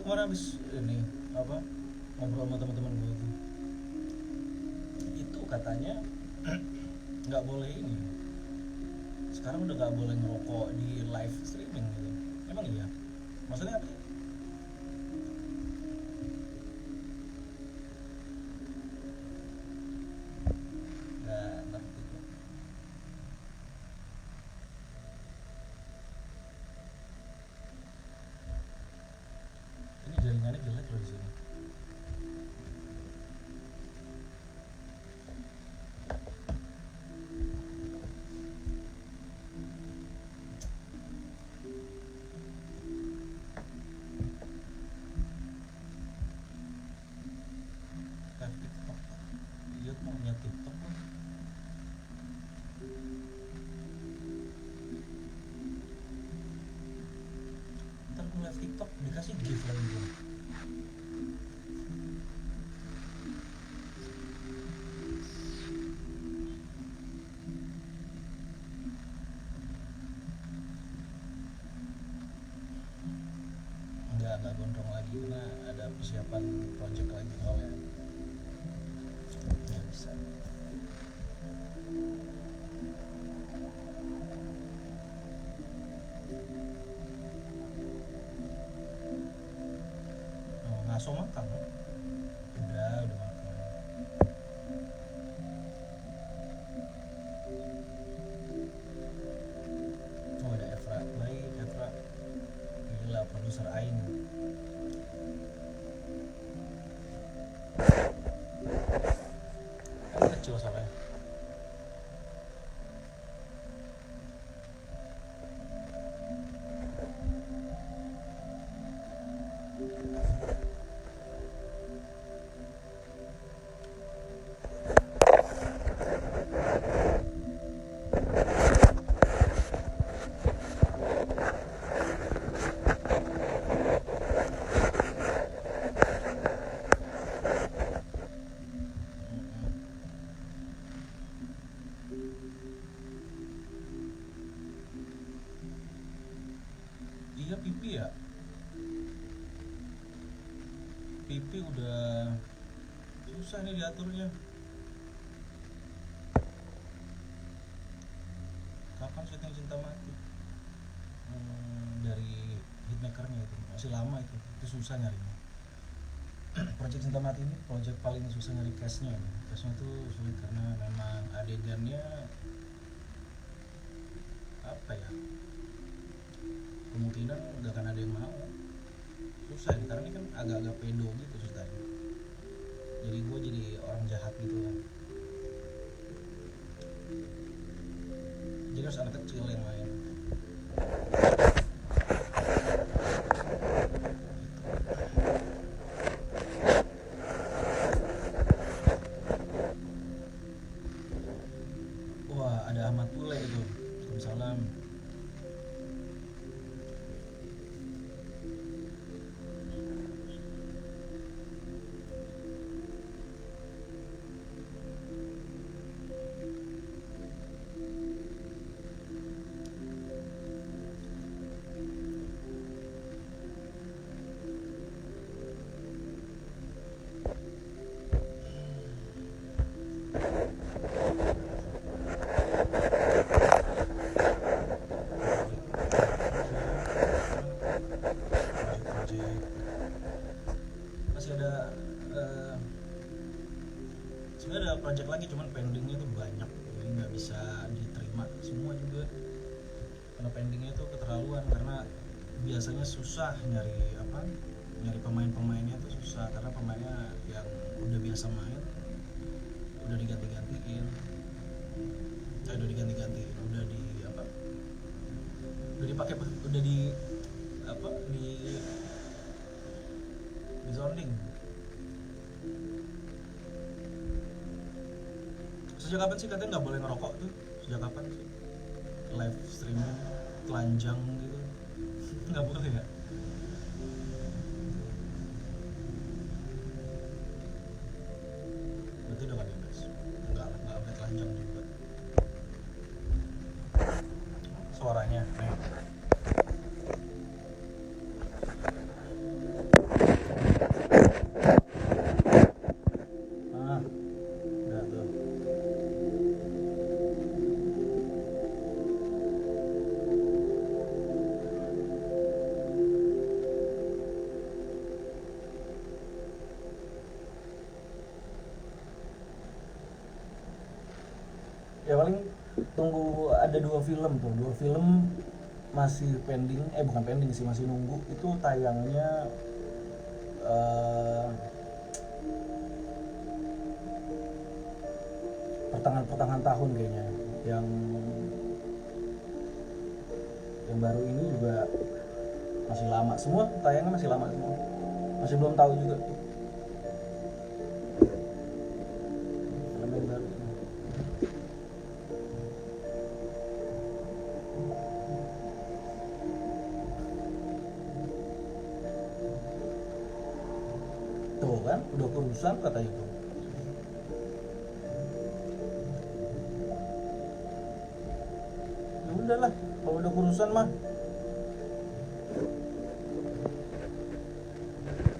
kemarin habis ini apa ngobrol sama teman-teman gue tuh, itu katanya nggak boleh ini, sekarang udah nggak boleh ngerokok di live streaming gitu. Emang iya? Maksudnya apa sih? Nggak ngerti gue. Ini jaringannya jelek loh di sini. Live TikTok, dia tuh mau punya TikTok kan? Ntar gue live TikTok dikasih gift lagi gue. Nggak gondrong lagi karena ada persiapan project lagi soalnya. Nggak bisa. Oh, ngaso makan kan? Udah makan. Oh ada Evra, baik Evra, gila produser Ain. Kan kecil soalnya. Iya pipi ya, pipi udah susah nih diaturnya. Kapan syuting Cinta Mati? Dari hitmakernya itu masih lama, itu susah nyarinya. Project Cinta Mati ini project paling susah nyari cashnya. Cashnya tuh sulit karena memang adegannya apa ya, kemungkinan nggak akan ada yang mau. Susah nih karena ini kan agak-agak pedo gitu ceritanya, jadi gue jadi orang jahat gitu kan, jadi harus anak kecil yang main. Wah ada Ahmad Pule itu, Waalaikumsalam. Masih ada sebenarnya ada project lagi cuman pendingnya tuh banyak, jadi nggak bisa diterima semua juga karena pendingnya tuh keterlaluan. Karena biasanya susah nyari pemainnya tuh susah karena pemainnya yang udah biasa main udah diganti-gantiin, udah dipakai, udah di zoning. Sejak kapan sih katanya nggak boleh ngerokok tuh? Sejak kapan sih? Live streaming telanjang gitu nggak boleh ya? Berarti udah nggak bebas? Nggak sampai telanjang juga. Suaranya nih. Ya paling tunggu ada dua film masih pending, bukan pending sih, masih nunggu itu tayangnya eh, pertengahan tahun kayaknya. Yang baru ini juga masih lama semua, tayangnya masih lama semua, masih belum tahu juga film yang baru ini. Tuh kan udah kurusan kata itu. Ya udahlah, kalau udah kurusan mah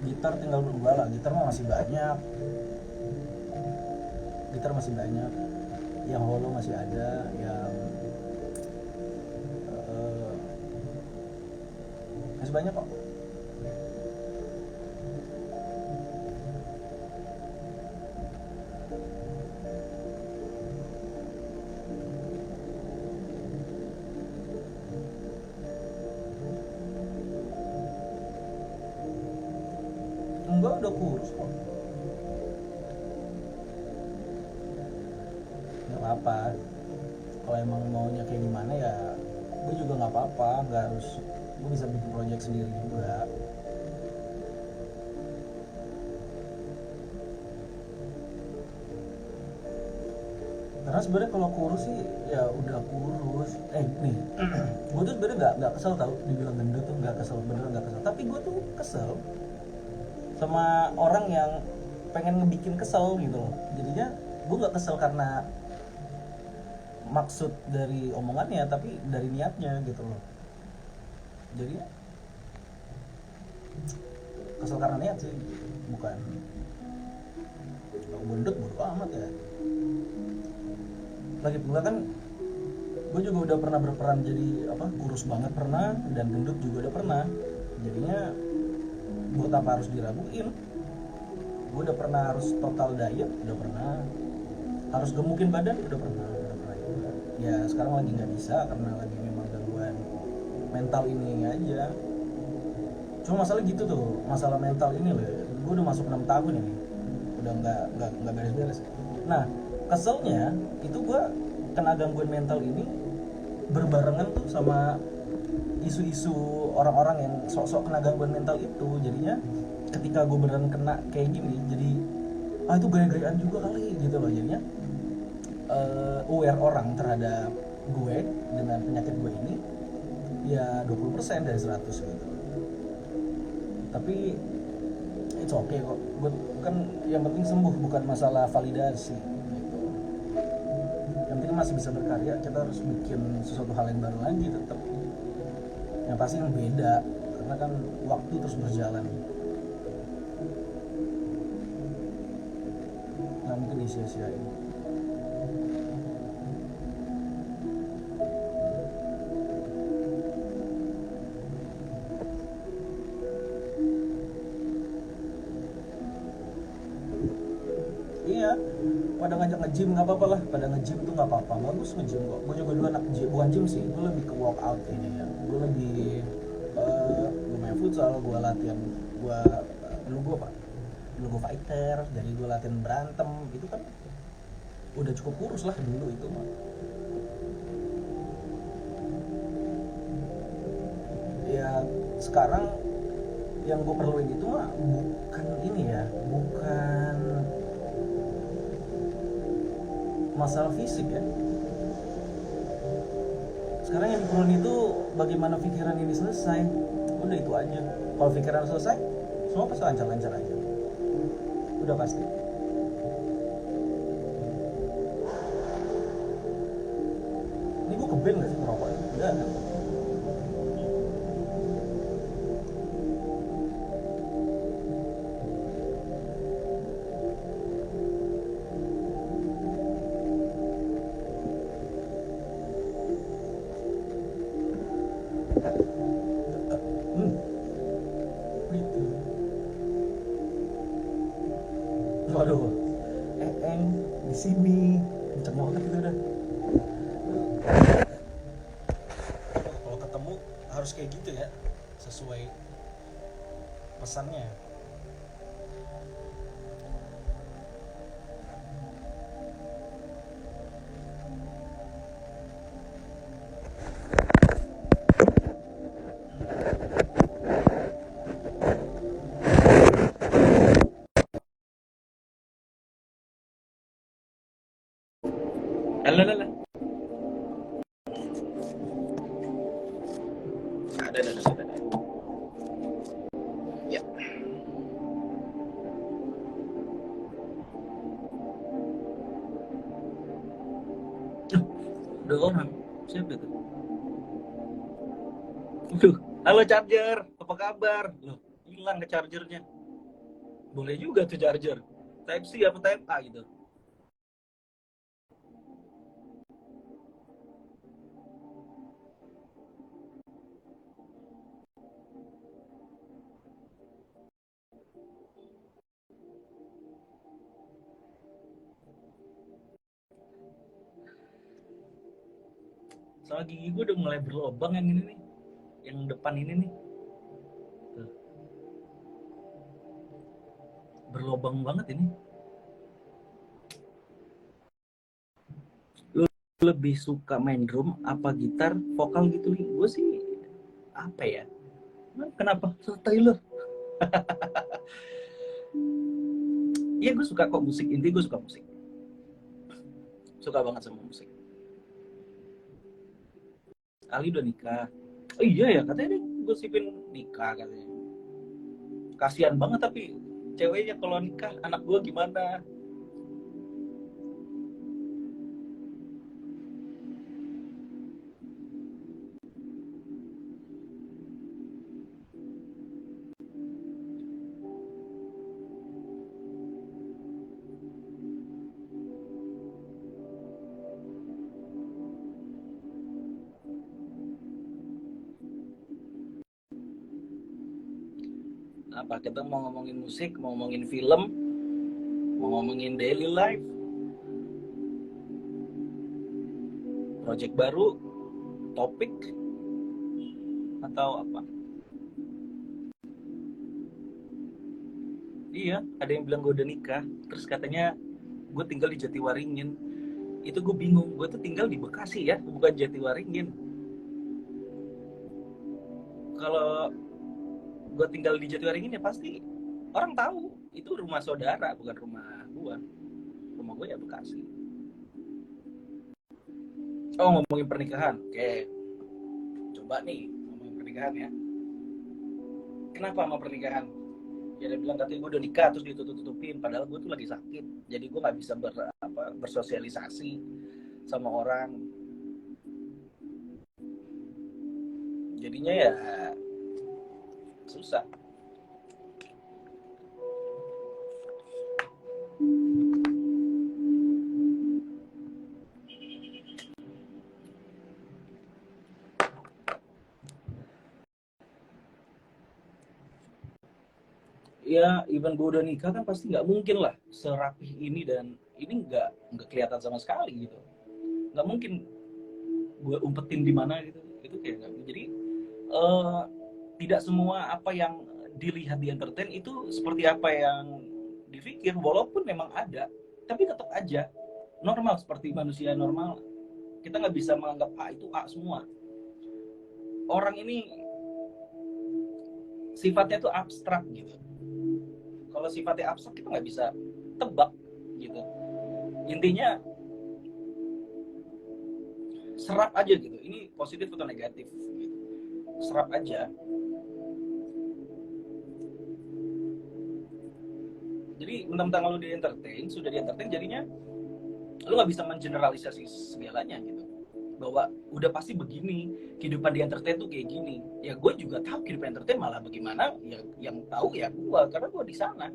gitar tinggal berdua lah. Gitar masih banyak, yang holo masih ada, yang eh, masih banyak kok. Enggak, udah kurus kok. Nggak apa-apa, kalau emang maunya kayak gimana ya gue juga nggak apa-apa, nggak harus, gue bisa bikin project sendiri juga. Karena sebenarnya kalau kurus sih ya udah kurus. Nih, gue tuh sebenarnya nggak kesel tau dibilang gendut tuh, nggak kesel, beneran nggak kesel. Tapi gue tuh kesel sama orang yang pengen ngebikin kesel gitu loh. Jadinya gue nggak kesel karena maksud dari omongannya, tapi dari niatnya gitu loh. Jadi kesel karena niat sih, bukan kalau gendut bodo amat ya. Lagi pula kan gue juga udah pernah berperan jadi kurus banget pernah, dan gendut juga udah pernah. Jadinya buat apa harus diraguin. Gue udah pernah harus total diet, udah pernah harus gemukin badan, udah pernah juga. Ya sekarang lagi nggak bisa karena lagi memang gangguan mental ini aja. Cuma masalah gitu tuh, masalah mental ini loh, gue udah masuk 6 tahun ini, udah nggak beres-beres. Nah, keselnya itu gue kena gangguan mental ini berbarengan tuh sama isu-isu orang-orang yang sok-sok kena gangguan mental itu. Jadinya ketika gue beneran kena kayak gini, jadi itu gaya-gayaan juga kali gitu loh. Jadinya aware orang terhadap gue dengan penyakit gue ini ya 20% dari 100 gitu. Tapi it's okay kok, gue kan yang penting sembuh, bukan masalah validasi gitu. Yang penting masih bisa berkarya, kita harus bikin sesuatu hal yang baru lagi tetap, yang pasti yang beda, karena kan waktu terus berjalan, nggak mungkin disia-siain. Iya, pada ngajak nge-gym nggak apa-apa lah, pada nge-gym tuh nggak apa-apa, bagus nge-gym kok. Gue juga dulu anak gym, bukan gym sih, gue lebih ke workout kayaknya ya. Gue lebih gue main futsal, gue latihan, gue dulu gue fighter, jadi gue latihan berantem gitu kan, udah cukup kurus lah dulu itu mah. Ya sekarang yang gue perluin itu mah bukan ini ya, bukan masalah fisik ya. Sekarang yang diperluin itu bagaimana pikiran ini selesai. Udah itu aja. Kalau pikiran selesai, semua pasti lancar-lancar aja. Udah pasti. Ini gue keben gak sih ngerokok? Udah kan? Gitu. Waduh, di sini kenceng banget gitu udah. Kalau ketemu harus kayak gitu ya, sesuai pesannya. Alah, alah. Ada. Ya. Udah orang. Siapa itu? Halo charger, apa kabar? Loh, hilang ke chargernya. Boleh juga tuh charger. Type C apa Type A gitu. Soalnya gigi gue udah mulai berlobang yang ini nih. Yang depan ini nih. Tuh. Berlobang banget ini. Lu lebih suka main drum apa gitar, vokal gitu nih? Gue sih apa ya? Kenapa? Taylor. Iya gue suka kok musik, intinya gue suka musik. Suka banget sama musik. Ali udah nikah. Oh iya ya, katanya dia gosipin nikah katanya. Kasihan banget tapi ceweknya kalau nikah, anak gue gimana? Apa kita mau ngomongin musik, mau ngomongin film, mau ngomongin daily life, project baru, topik, atau apa? Iya, ada yang bilang gue udah nikah, terus katanya gue tinggal di Jatiwaringin. Itu gue bingung, gue tuh tinggal di Bekasi ya, bukan Jatiwaringin. Kalau gue tinggal di Jatiwaringin ya pasti orang tahu itu rumah saudara, bukan rumah gue. Rumah gue ya Bekasi. Oh, ngomongin pernikahan. Oke, coba nih ngomongin pernikahan ya. Kenapa sama pernikahan? Ya dia bilang katanya gue udah nikah terus ditutup-tutupin, padahal gue tuh lagi sakit. Jadi gue nggak bisa bersosialisasi sama orang. Jadinya ya susah. Ya even gue udah nikah kan pasti nggak mungkin lah serapih ini, dan ini nggak kelihatan sama sekali gitu. Nggak mungkin gue umpetin di mana gitu, itu kayak nggak. Jadi uh, tidak semua apa yang dilihat di entertain itu seperti apa yang dipikir, walaupun memang ada, tapi tetap aja normal seperti manusia normal. Kita nggak bisa menganggap A itu A semua. Orang ini sifatnya tuh abstrak gitu. Kalau sifatnya abstrak kita nggak bisa tebak gitu. Intinya serap aja gitu, ini positif atau negatif gitu. Serap aja. Jadi mentang-mentang lu di entertain, sudah di entertain, jadinya lu nggak bisa mengeneralisasi segalanya gitu, bahwa udah pasti begini kehidupan di entertain tuh kayak gini. Ya gue juga tahu kehidupan entertain malah bagaimana, ya yang tahu ya gue, karena gue di sana.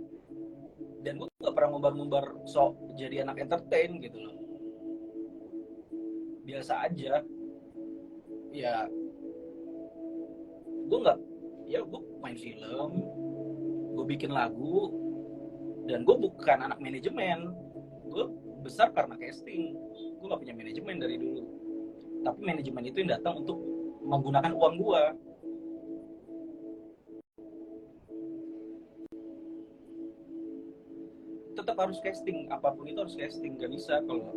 Dan gue gak pernah ngumbar-ngumbar sok jadi anak entertain gitu loh. Biasa aja. Ya gue nggak, ya gue main film, gue bikin lagu, dan gue bukan anak manajemen. Gue besar karena casting. gue gak punya manajemen dari dulu. Tapi manajemen itu yang datang untuk menggunakan uang gue. Tetap harus casting, apapun itu harus casting. Gak bisa kalau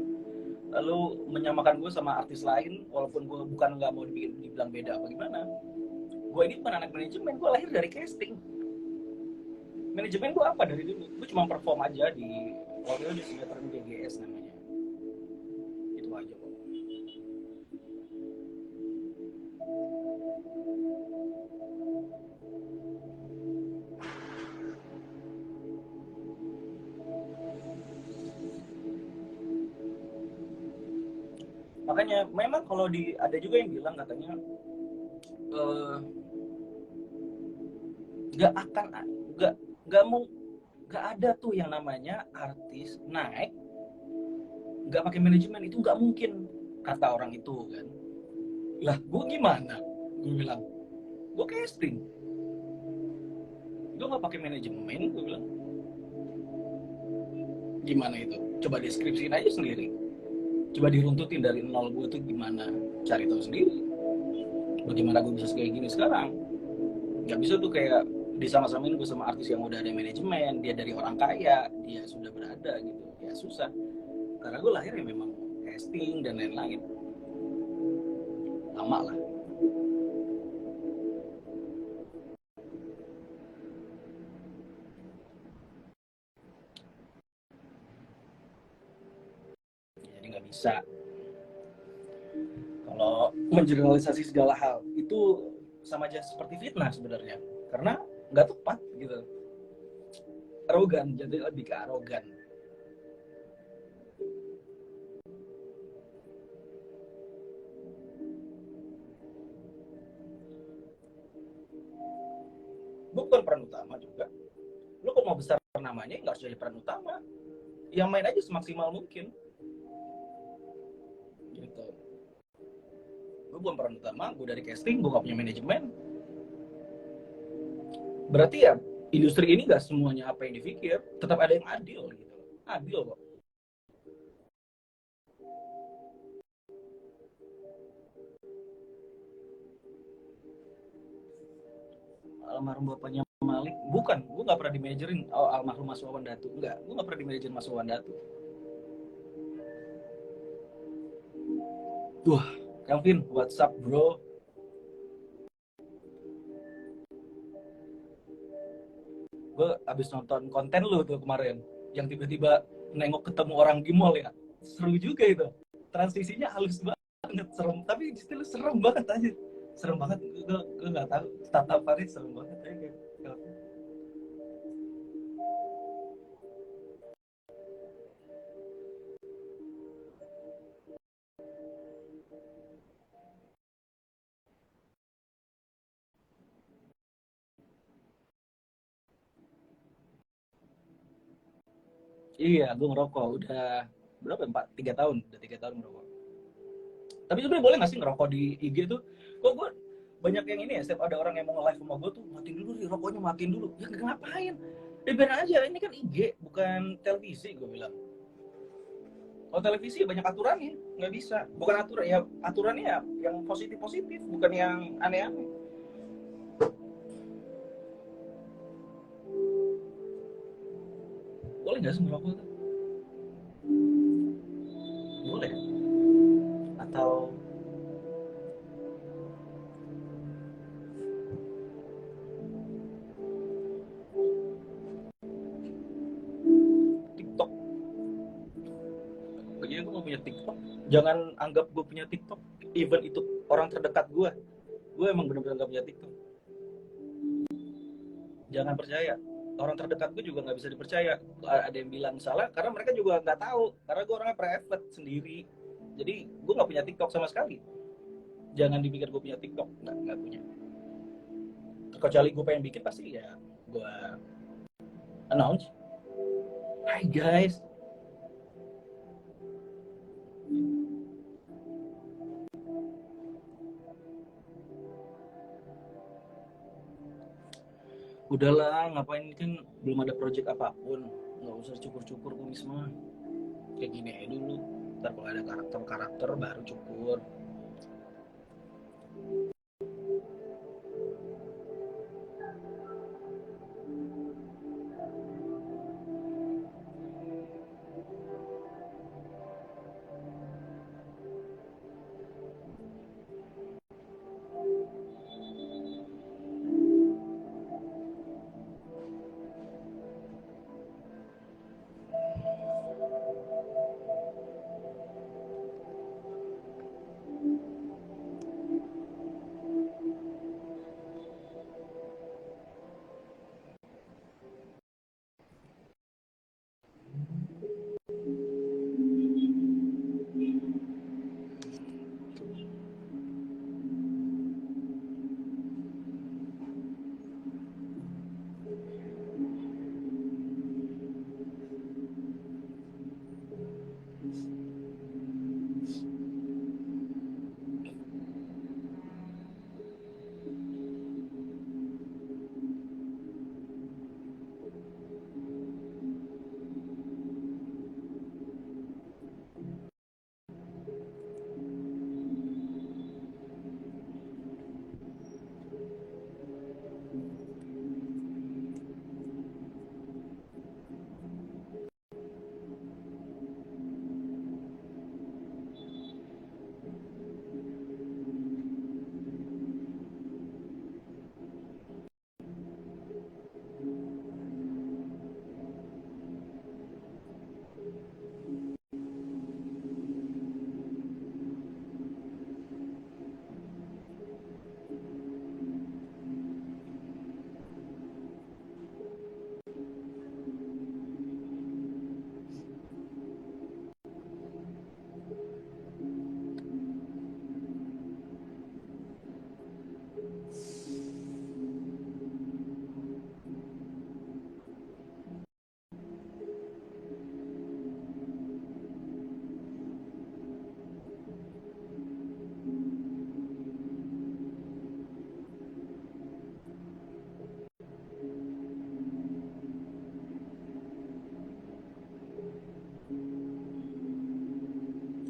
lu menyamakan gue sama artis lain, walaupun gue bukan nggak mau dibilang beda apa gimana. Gue ini bukan anak manajemen, gue lahir dari casting. Manajemen gue apa dari dulu? Gue cuma perform aja di waktu itu di sinetron GGS namanya. Itu aja kok. Makanya memang kalau ada juga yang bilang katanya nggak akan nggak ada tuh yang namanya artis naik nggak pakai manajemen, itu nggak mungkin kata orang itu kan. Lah gue gimana? Gue bilang gue casting, gue nggak pakai manajemen. Gue bilang gimana itu? Coba deskripsiin aja sendiri, coba diruntutin dari nol gue tuh gimana, cari tahu sendiri bagaimana gue bisa kayak gini sekarang. Nggak bisa tuh kayak disama-samain gue sama artis yang udah ada manajemen, dia dari orang kaya, dia sudah berada gitu, ya susah. Karena gue lahir ya memang casting dan lain-lain, lama lah. Jadi nggak bisa kalau mengeneralisasi segala hal itu sama aja seperti fitnah sebenarnya, karena nggak tepat gitu. Arogan, jadi lebih ke arogan. Bukan peran utama juga. Lu kok mau besar namanya nggak harus jadi peran utama, yang main aja semaksimal mungkin gitu. Gue bukan peran utama, gue dari casting, gue gak punya manajemen. Berarti ya industri ini gak semuanya apa yang dipikir, tetap ada yang adil gitu. Adil kok. Almarhum bapaknya Malik, bukan, gue gak pernah dimanajerin. Oh, almarhum Mas Wawan Datu, enggak, gue gak pernah dimanajerin Mas Wawan Datu. Wah, Kelvin, what's up bro? Gue abis nonton konten lu tuh kemarin, yang tiba-tiba nengok ketemu orang di mall ya. Seru juga itu. Transisinya halus banget, serem. Tapi still serem banget aja. Serem banget. Gue gak tahu. Tatapannya serem banget aja. Iya, gue ngerokok udah berapa? 3 tahun. Udah 3 tahun ngerokok. Tapi sebenarnya boleh gak sih ngerokok di IG tuh? Kok gue banyak yang ini ya, setiap ada orang yang mau nge-live sama gue tuh, matiin dulu nih rokoknya, matiin dulu. Ya ngapain? Ya biar aja, ini kan IG, bukan televisi, gue bilang. Kalau televisi banyak aturannya, nggak bisa. Bukan aturan, ya aturannya ya yang positif-positif, bukan yang aneh-aneh. Boleh nggak sih ngerokok tuh? Boleh. Atau TikTok. Kayaknya gue nggak punya TikTok. Jangan anggap gue punya TikTok. Even itu orang terdekat gue emang bener-bener nggak punya TikTok. Jangan percaya. Orang terdekat gue juga nggak bisa dipercaya. Ada yang bilang salah karena mereka juga nggak tahu. Karena gue orangnya private sendiri. Jadi gue nggak punya TikTok sama sekali. Jangan dipikir gue punya TikTok, nggak punya. Kecuali gue pengen bikin pasti ya gue announce. Hai guys. Udahlah, ngapain, kan belum ada project apapun, nggak usah cukur-cukur kumis mah, kayak gini aja dulu. Ntar kalau ada karakter baru cukur.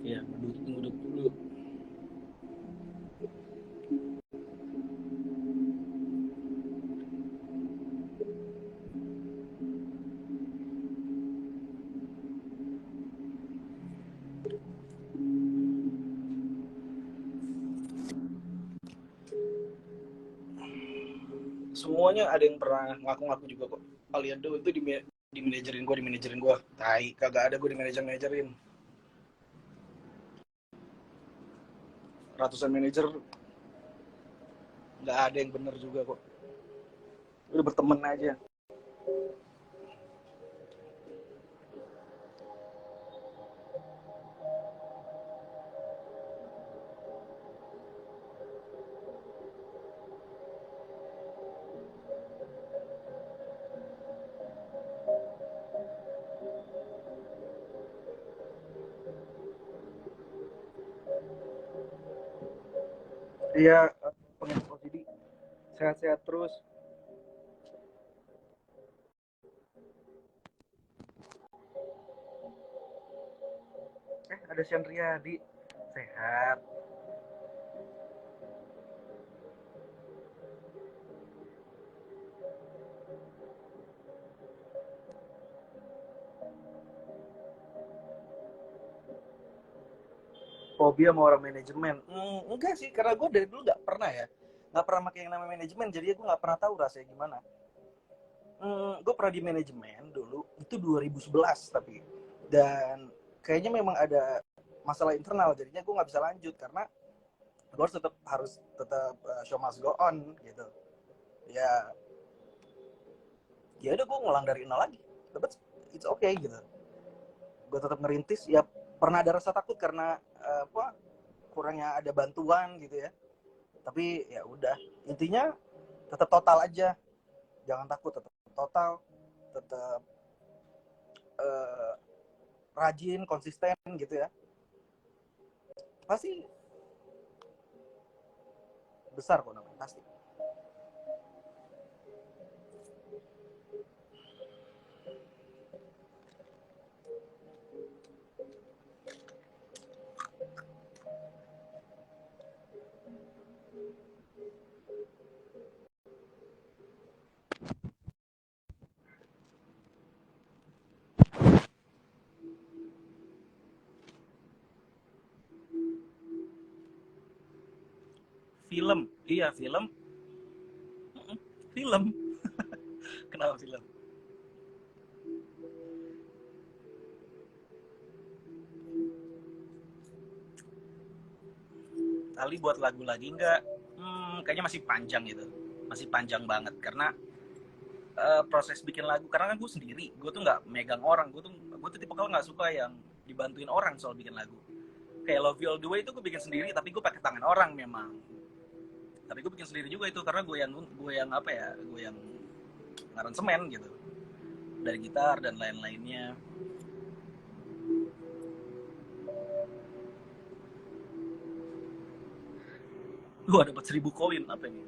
Ya, nguduk dulu. Semuanya ada yang pernah ngaku-ngaku juga kok. Aliando itu di manajerin gue. Tai, kagak ada gue di manajerin. Ratusan manajer nggak ada yang bener juga kok. Udah berteman aja. Iya, pengen OCD sehat-sehat terus. Ada Sian Riyadi, sehat. Fobia sama orang manajemen? Enggak sih, karena gue dari dulu nggak pernah pakai yang namanya manajemen, jadi gue nggak pernah tahu rasanya gimana. Gue pernah di manajemen dulu, itu 2011 tapi, dan kayaknya memang ada masalah internal, jadinya gue nggak bisa lanjut karena gue harus tetap show must go on gitu. Ya udah gue ngulang dari nol lagi, tapi it's okay gitu. Gue tetap ngerintis, ya pernah ada rasa takut karena kurangnya ada bantuan gitu ya, tapi ya udah, intinya tetap total aja, jangan takut, tetap total, tetap rajin, konsisten gitu ya, pasti besar kok namanya, pasti. Film, iya film. Film. Kenapa film? Ali buat lagu lagi nggak? Kayaknya masih panjang gitu, masih panjang banget karena proses bikin lagu. Karena kan gue sendiri, gue tuh nggak megang orang, gue tuh tipe kalau nggak suka yang dibantuin orang soal bikin lagu. Kayak Love You All The Way itu gue bikin sendiri, tapi gue pakai tangan orang memang. Tapi gue bikin sendiri juga itu karena gue yang apa ya, gue yang ngaransemen gitu, dari gitar dan lain-lainnya. Gue dapat 1.000 koin apa ini?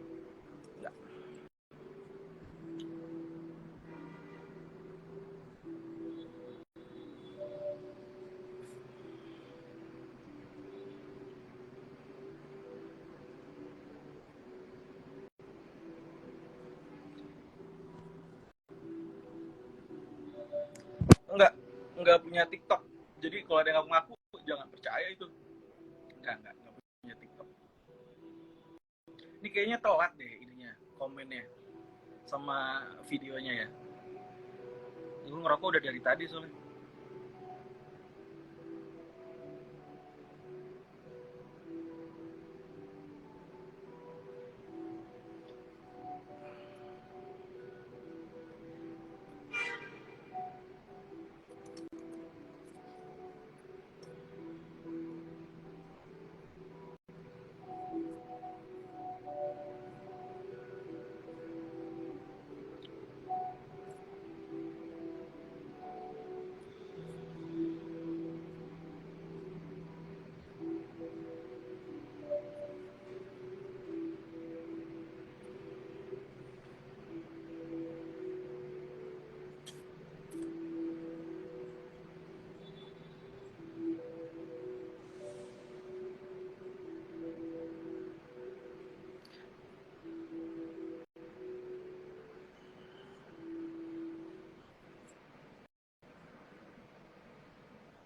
Enggak. Enggak punya TikTok. Jadi kalau ada yang ngaku-ngaku jangan percaya itu. Enggak punya TikTok. Ini kayaknya telat deh ininya, komennya sama videonya ya. Gue ngerokok udah dari tadi soalnya.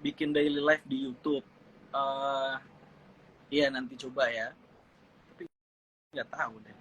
Bikin daily life di YouTube. eh Iya nanti coba ya. Tapi nggak tahu deh.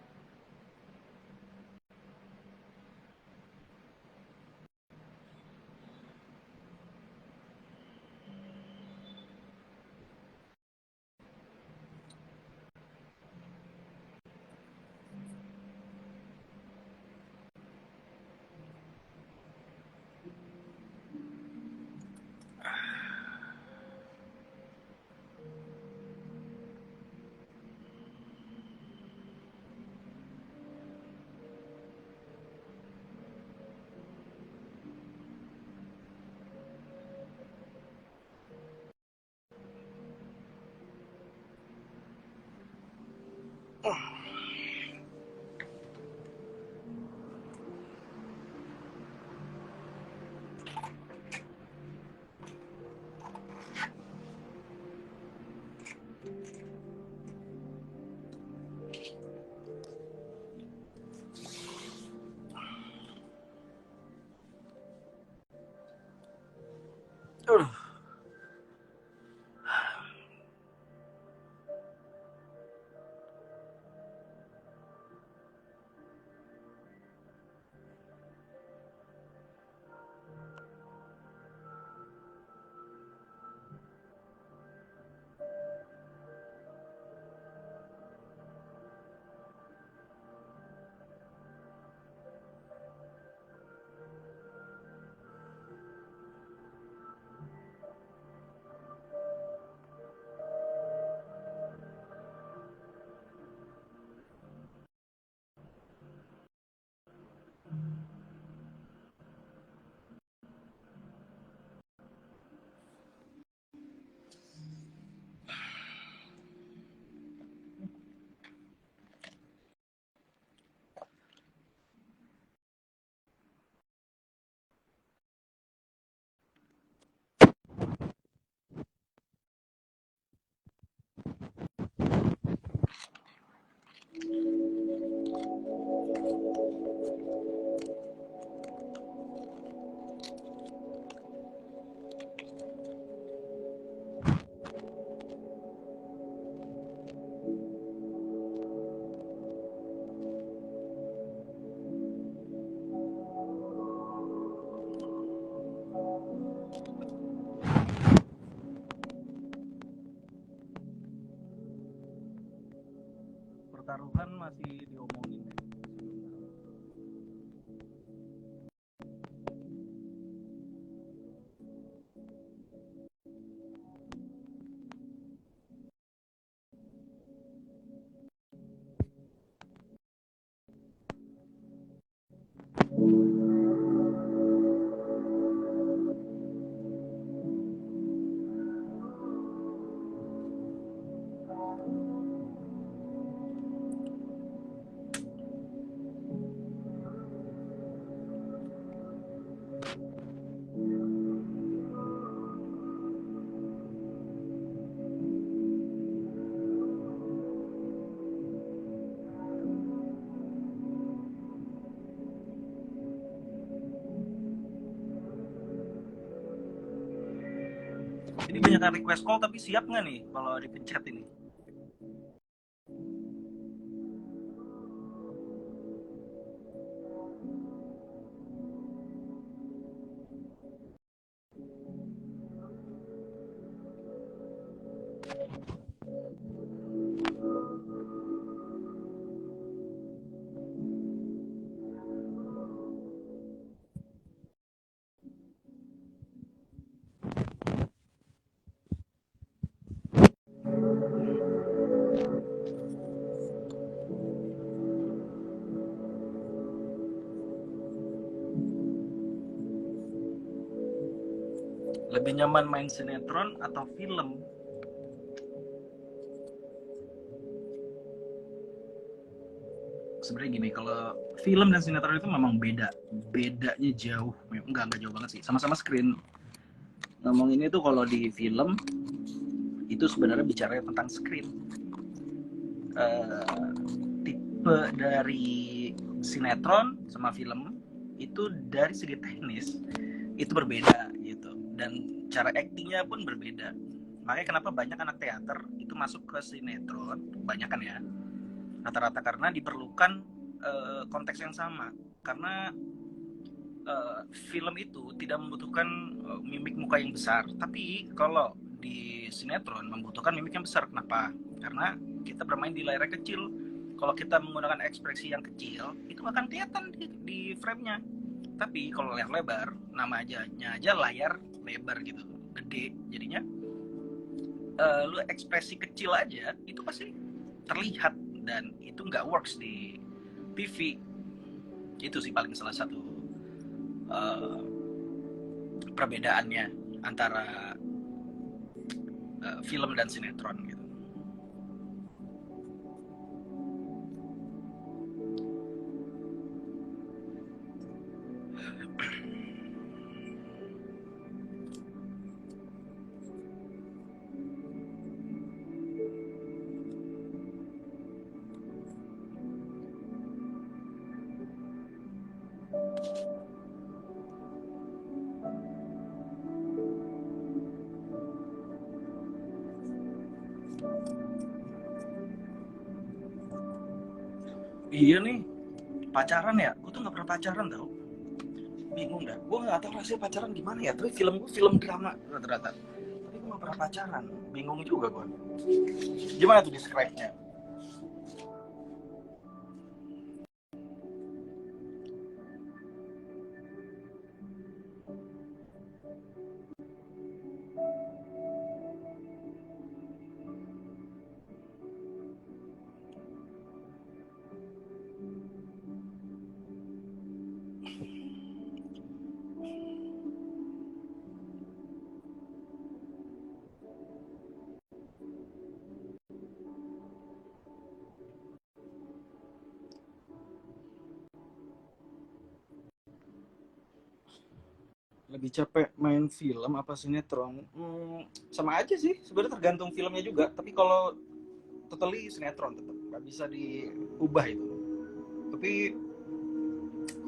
Uh. taruhan masih diomongin. Ini banyak request call, tapi siap nggak nih kalau dipencet ini? Lebih nyaman main sinetron atau film? Sebenarnya gini, kalau film dan sinetron itu memang bedanya jauh, enggak jauh banget sih, sama-sama screen. Ngomong ini tuh kalau di film itu sebenarnya bicara tentang screen. Tipe dari sinetron sama film itu dari segi teknis itu berbeda gitu, dan cara aktingnya pun berbeda. Makanya kenapa banyak anak teater itu masuk ke sinetron, banyak kan ya, rata-rata karena diperlukan konteks yang sama. Karena film itu tidak membutuhkan mimik muka yang besar, tapi kalau di sinetron membutuhkan mimik yang besar. Kenapa? Karena kita bermain di layar kecil. Kalau kita menggunakan ekspresi yang kecil, itu akan kelihatan di frame-nya. Tapi kalau layar lebar, nama aja layar lebar gitu, gede, jadinya lu ekspresi kecil aja itu pasti terlihat, dan itu nggak works di TV. Itu sih paling salah satu perbedaannya antara film dan sinetron gitu. Iya nih, pacaran ya? Gue tuh nggak pernah pacaran tau. Bingung dah. Gue nggak tahu rasanya pacaran gimana ya. Tapi film gue film drama rata-rata. Tapi gue nggak pernah pacaran. Bingung juga gue. Gimana tuh describe-nya? Lebih capek main film apa sinetron? Sama aja sih, sebenarnya tergantung filmnya juga. Tapi kalau totally sinetron tetap nggak bisa diubah itu. Tapi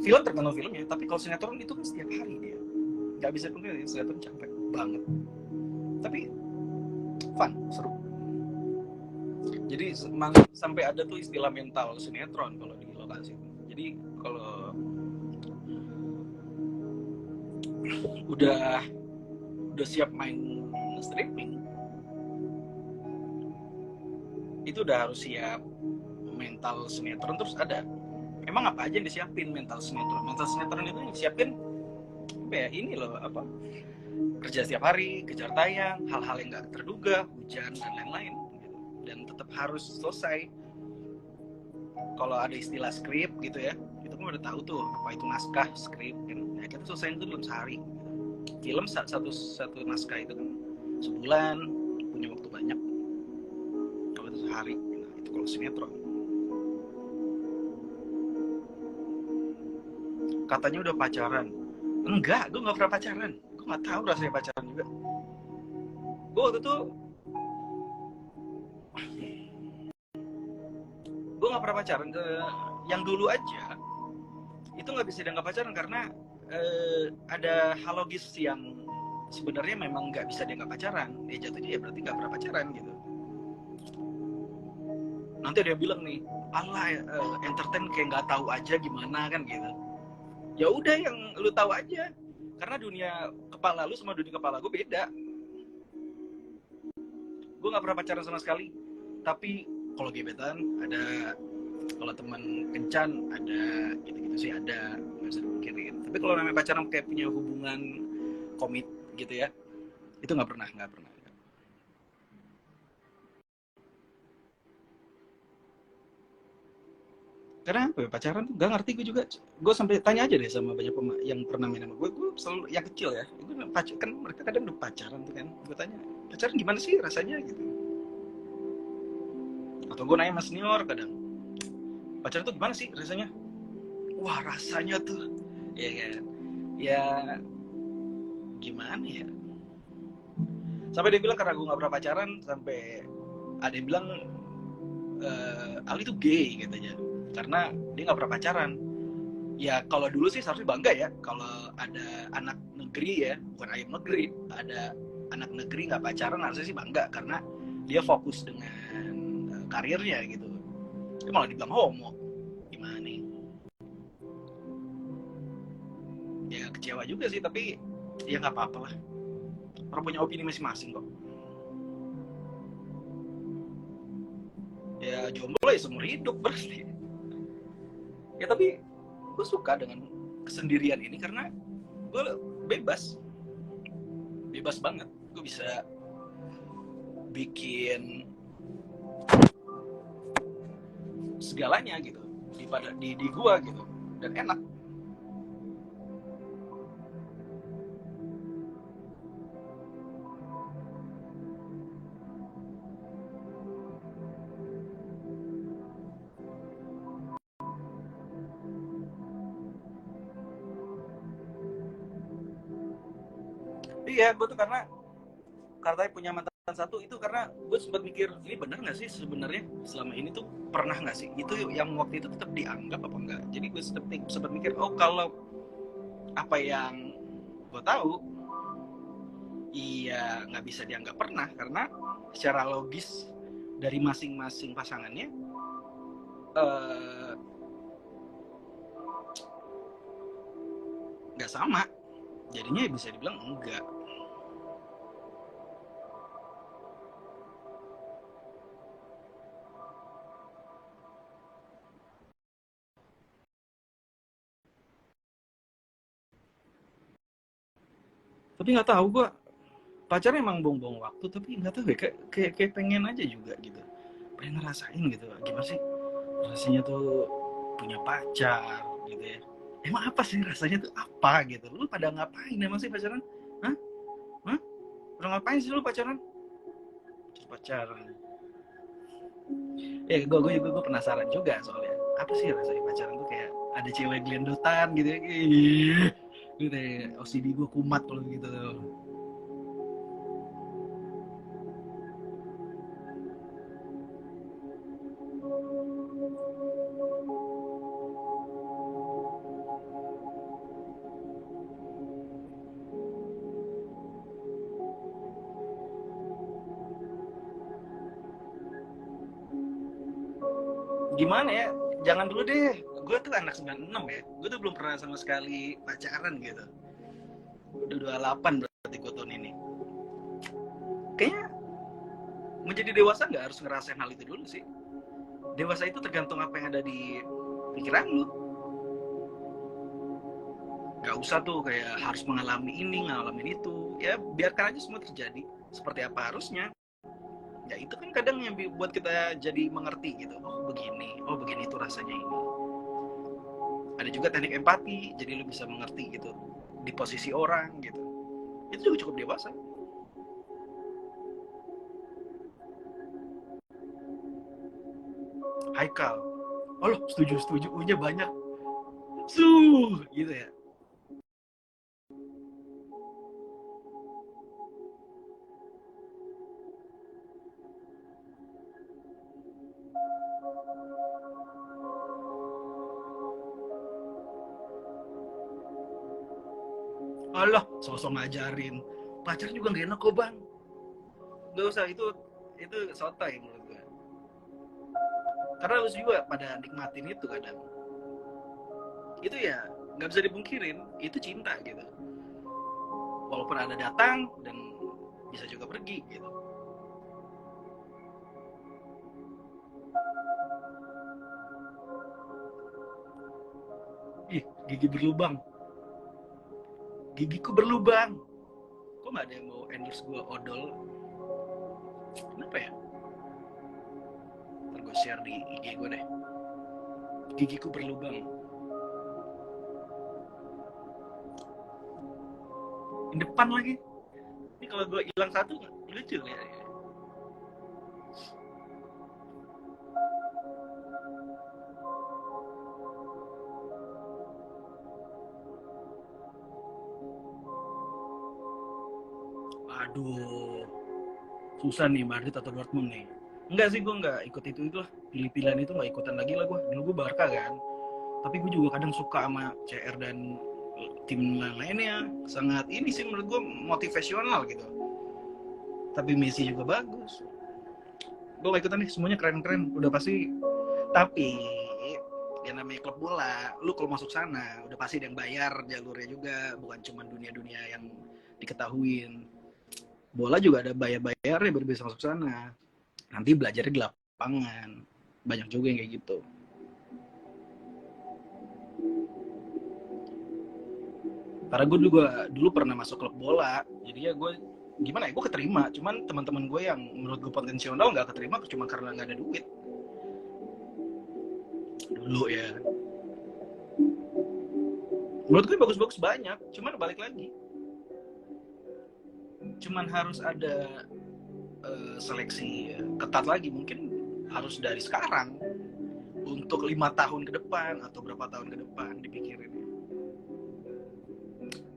film tergantung filmnya. Tapi kalau sinetron itu kan setiap hari dia, nggak bisa pun sinetron capek banget. Tapi fun, seru. Jadi sampai ada tuh istilah mental sinetron kalau di lokasi. Jadi kalau udah siap main streaming, itu udah harus siap mental sinetron, terus ada emang apa aja yang disiapin mental sinetron itu yang disiapin apa ya, ini loh apa, kerja setiap hari, kejar tayang, hal-hal yang nggak terduga, hujan dan lain-lain gitu. Dan tetap harus selesai. Kalau ada istilah skrip gitu ya, itu kan udah tahu tuh apa itu naskah, skrip kan. Ya, kita selesaiin itu dalam sehari. Film satu naskah itu kan sebulan, punya waktu banyak. Kalau itu sehari, nah, itu kalau sinetron. Katanya udah pacaran. Enggak, gue nggak pernah pacaran. Gue nggak tahu rasanya pacaran juga. Gue waktu itu gue nggak pernah pacaran. Yang dulu aja itu nggak bisa dianggap pacaran karena ada hal logis yang sebenarnya memang nggak bisa dianggap pacaran. Dia jatuhnya ya berarti nggak pernah pacaran gitu. Nanti dia bilang nih, Allah entertain kayak nggak tahu aja gimana kan gitu. Ya udah yang lu tahu aja, karena dunia kepala lu sama dunia kepala gue beda. Gue nggak pernah pacaran sama sekali, tapi kalau gebetan ada, kalau teman kencan ada, gitu-gitu sih ada, nggak bisa dipikirin. Tapi kalau namanya pacaran kayak punya hubungan komit gitu ya, itu nggak pernah. Karena apa ya, pacaran tuh gak ngerti gue juga. Gue sampai tanya aja deh sama banyak yang pernah main sama gue selalu yang kecil ya, itu kan mereka kadang udah pacaran tuh kan, gue tanya pacaran gimana sih rasanya gitu, atau gue nanya sama senior kadang, pacaran tuh gimana sih rasanya, wah rasanya tuh ya kan, ya gimana ya, sampai dia bilang karena gue gak pernah pacaran, sampai ada yang bilang Ali tuh gay katanya karena dia nggak pernah pacaran. Ya kalau dulu sih seharusnya bangga ya kalau ada anak negeri ya, bukan ayam negeri, ada anak negeri nggak pacaran, harusnya sih bangga karena dia fokus dengan karirnya gitu. Tapi malah dibilang homo, gimana nih? Ya kecewa juga sih, tapi ya nggak apa-apa lah. Orang punya opini masing-masing kok. Ya jomblo ya seumur hidup berarti. Ya tapi gue suka dengan kesendirian ini karena gue bebas banget. Gue bisa bikin segalanya gitu di gue gitu, dan enak. Iya, gue tuh karena punya mantan satu itu karena gue sempat mikir ini benar nggak sih sebenarnya selama ini tuh pernah nggak sih itu yang waktu itu tetap dianggap apa enggak. Jadi gue sempat mikir, oh kalau apa yang gue tahu iya nggak bisa dianggap pernah karena secara logis dari masing-masing pasangannya nggak sama, jadinya bisa dibilang enggak. Tapi nggak tahu, gue pacarnya emang buang-buang waktu, tapi nggak tahu ya, kayak pengen aja juga gitu, pengen ngerasain gitu gimana sih rasanya tuh punya pacar gitu ya. Emang apa sih rasanya tuh apa gitu, lu pada ngapain emang sih pacaran? Hah? Udah ngapain sih lu pacaran? Gue penasaran juga soalnya apa sih rasanya pacaran tuh, kayak ada cewek gelendotan gitu ya, gitu ya, OCD gue kumat kalau gitu. Gimana ya, jangan dulu deh, gue tuh anak 96 ya, gue tuh belum pernah sama sekali pacaran gitu. Udah 28 berarti gue tahun ini. Kayaknya menjadi dewasa nggak harus ngerasain hal itu dulu sih. Dewasa itu tergantung apa yang ada di pikiran lu. Gak usah tuh kayak harus mengalami ini, ngalamin itu. Ya biarkan aja semua terjadi seperti apa harusnya. Ya itu kan kadang yang buat kita jadi mengerti gitu. Oh begini itu rasanya ini. Ada juga teknik empati, jadi lu bisa mengerti gitu di posisi orang gitu. Itu juga cukup dewasa. Haikal, oh lo setuju nya banyak gitu ya. Allah sosok ngajarin pacar juga gak enak kok bang, gak usah, itu sotoy menurut gue, karena lu juga pada nikmatin itu kadang. Itu ya nggak bisa dipungkirin, itu cinta gitu, walaupun ada datang dan bisa juga pergi gitu. Ih, gigi berlubang, gigiku berlubang, kok nggak ada yang mau endorse gue odol, kenapa ya? Ntar gue share di IG gue deh, gigiku berlubang. Di depan lagi, ini kalau gue hilang satu lucu ya. Aduh, susah nih Madrid atau Dortmund nih. Enggak sih, gue nggak ikut itu lah, pilih-pilihan itu nggak ikutan lagi lah gue. Dulu gue Barca kan, tapi gue juga kadang suka sama CR dan tim lainnya. Sangat ini sih menurut gue motivasional gitu. Tapi Messi juga bagus. Gue gak ikutan nih, semuanya keren-keren, udah pasti. Tapi yang namanya klub bola, lu kalau masuk sana udah pasti ada yang bayar jalurnya juga, bukan cuma dunia-dunia yang diketahuin. Bola juga ada bayar-bayarnya baru bisa masuk sana. Nanti belajarnya di lapangan. Banyak juga yang kayak gitu. Karena gue juga dulu pernah masuk klub bola, jadi ya gue gimana ya, gue keterima. Cuman teman-teman gue yang menurut gue potensial nggak keterima cuma karena nggak ada duit. Dulu ya. Menurut gue bagus-bagus banyak, cuman balik lagi. Cuman harus ada seleksi ketat lagi, mungkin harus dari sekarang untuk 5 tahun ke depan atau berapa tahun ke depan dipikirin.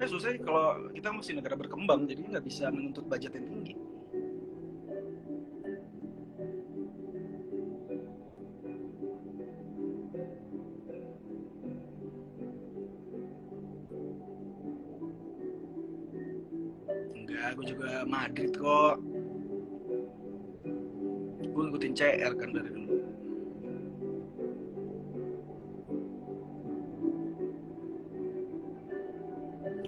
Susah kalau kita masih negara berkembang, jadi nggak bisa menuntut budget yang tinggi. Enggak, gue juga Madrid kok. Gue ngikutin CR kan dari dulu.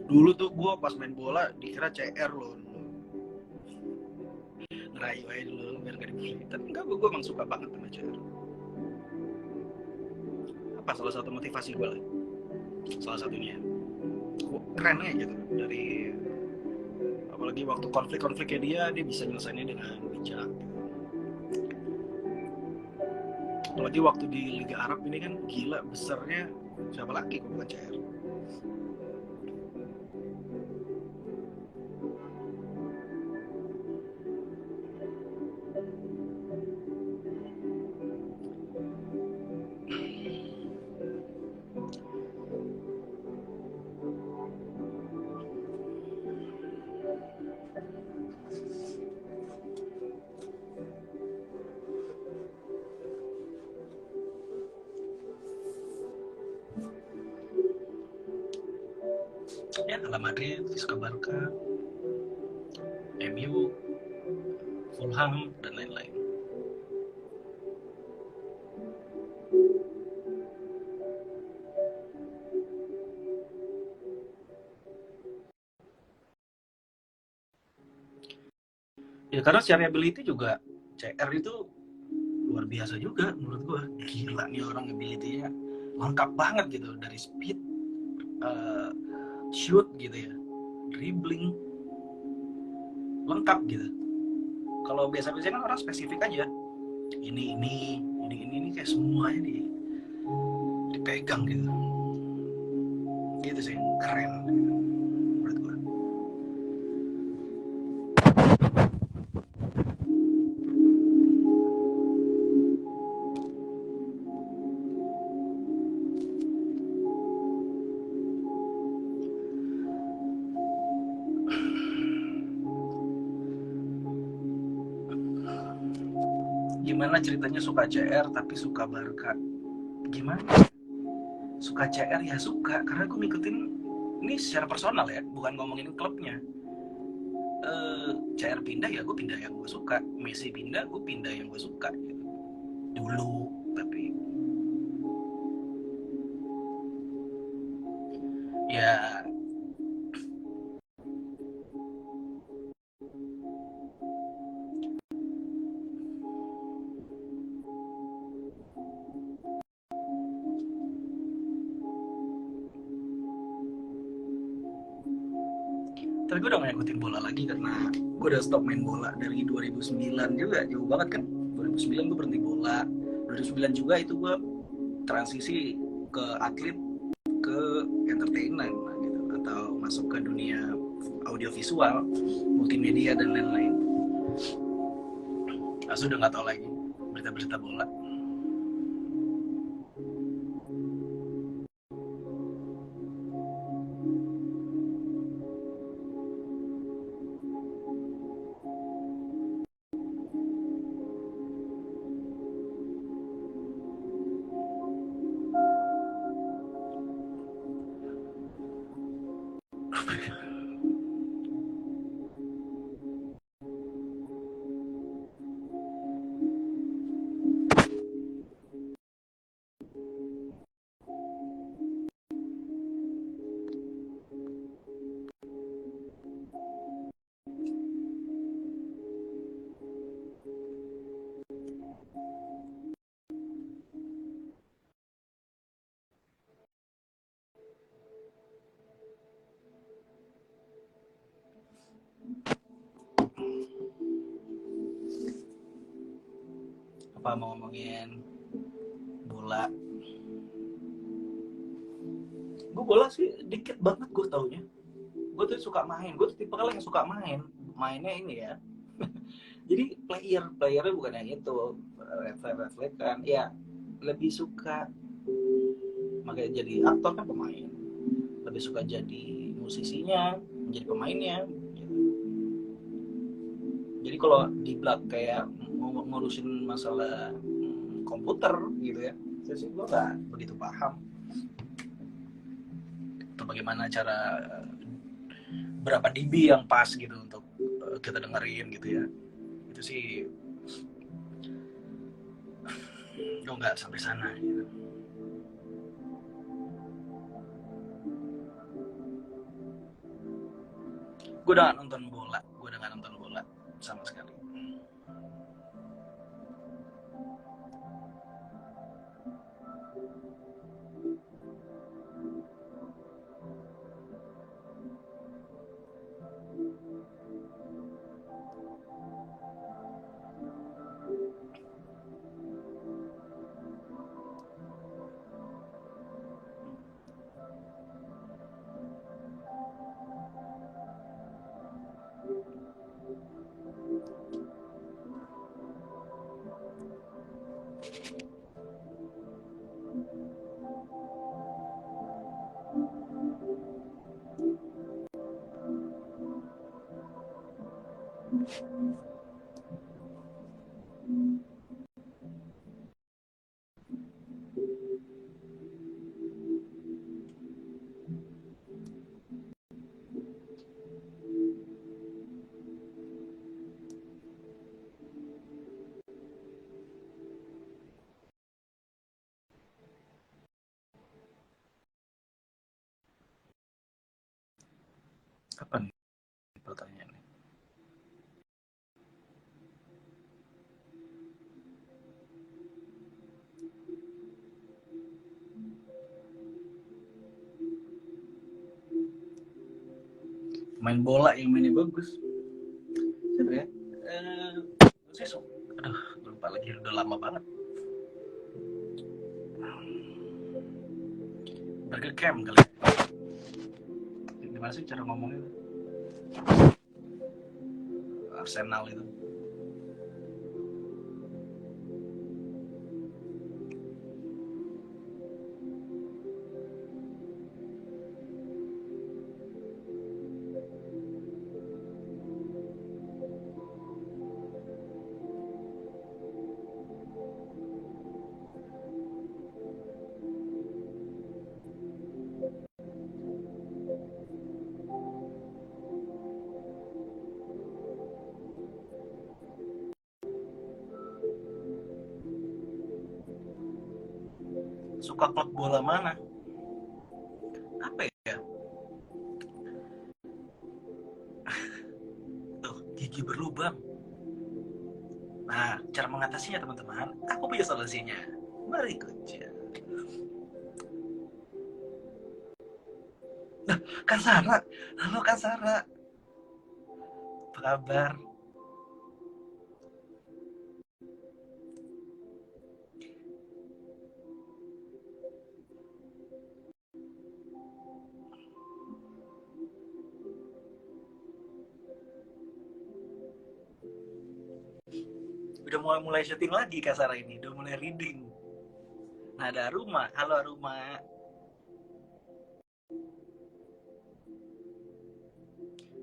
Dulu tuh gue pas main bola dikira CR loh. Ngerayu aja dulu biar gak dibully. Tapi enggak, gue emang suka banget sama CR. Apa salah satu motivasi gue lah. Salah satunya. Keren aja gitu. Dari apalagi waktu konflik-konfliknya dia bisa nyelesainnya dengan bijak. Apalagi waktu di Liga Arab ini kan gila besarnya, siapa lagi kalau bukan CR. Ya, ala Madrid, Vizca Barca, MU, Fulham, dan lain-lain. Ya karena secara ability juga CR itu luar biasa juga menurut gue. Gila nih orang, ability-nya lengkap banget gitu, dari speed, shoot gitu ya, dribbling, lengkap gitu. Kalau biasa-biasanya kan orang spesifik aja, ini kayak semuanya dipegang gitu. Gitu sih, keren menurut gue. Gimana ceritanya suka CR tapi suka Barca? Gimana? Suka CR ya suka, karena gue ngikutin ini secara personal ya, bukan ngomongin klubnya. CR pindah ya gue pindah yang gue suka, Messi pindah gue pindah yang gue suka gitu. Dulu tapi ya, tapi gue udah gak ngikutin bola lagi karena gue udah stop main bola dari 2009 juga, jauh banget kan. 2009 gue berhenti bola, 2009 juga itu gue transisi ke atlet, ke entertainment gitu, atau masuk ke dunia audiovisual, multimedia dan lain-lain. Sudah nggak tahu lagi berita-berita bola. Apa mau ngomongin bola? Gue bola sih dikit banget gue taunya. Gue tuh suka main, gue tuh tipe yang suka mainnya ini ya. Jadi playernya bukan yang itu, refleks kan ya, lebih suka makanya jadi aktor kan pemain, lebih suka jadi musisinya, menjadi pemainnya gitu. Jadi kalau di belak kayak ngurusin masalah komputer gitu ya, saya sih gue gak begitu paham atau bagaimana cara berapa dB yang pas gitu untuk kita dengerin gitu ya. Itu sih gue nggak sampai sana gitu. Gue udah gak nonton bola sama sekali. Kapan pertanyaannya? main bola yang mainnya bagus. Siapa ya? Aduh, lupa lagi, udah lama banget. Burger Camp kali. Gimana sih cara ngomongnya? Arsenal itu. Suka klub bola mana? Apa ya? Tuh, gigi berlubang. Nah, cara mengatasinya teman-teman, aku punya solusinya. Mari kerja. Nah, Kak Sarah. Halo Kak Sarah. Apa kabar? Udah mulai syuting lagi Kak Sarah ini, udah mulai reading. Nah, ada Aruma. Halo Aruma.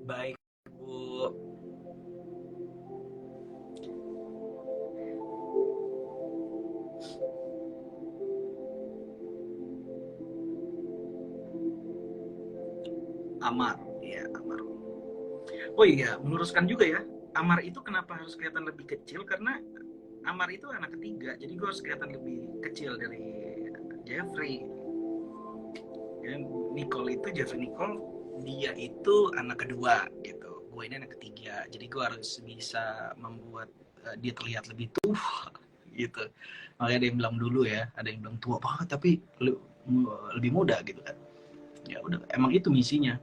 Baik, Bu. Amar, ya Amar. Oh iya, meluruskan juga ya. Amar itu kenapa harus kelihatan lebih kecil? Karena Amar itu anak ketiga, jadi gue harus kelihatan lebih kecil dari Jeffrey. Ya, Nicole itu, Jeffrey Nicole, dia itu anak kedua gitu. Gue ini anak ketiga, jadi gue harus bisa membuat dia terlihat lebih tua gitu. Makanya ada yang bilang dulu ya, ada yang bilang tua banget tapi lebih muda gitu kan. Ya udah, emang itu misinya.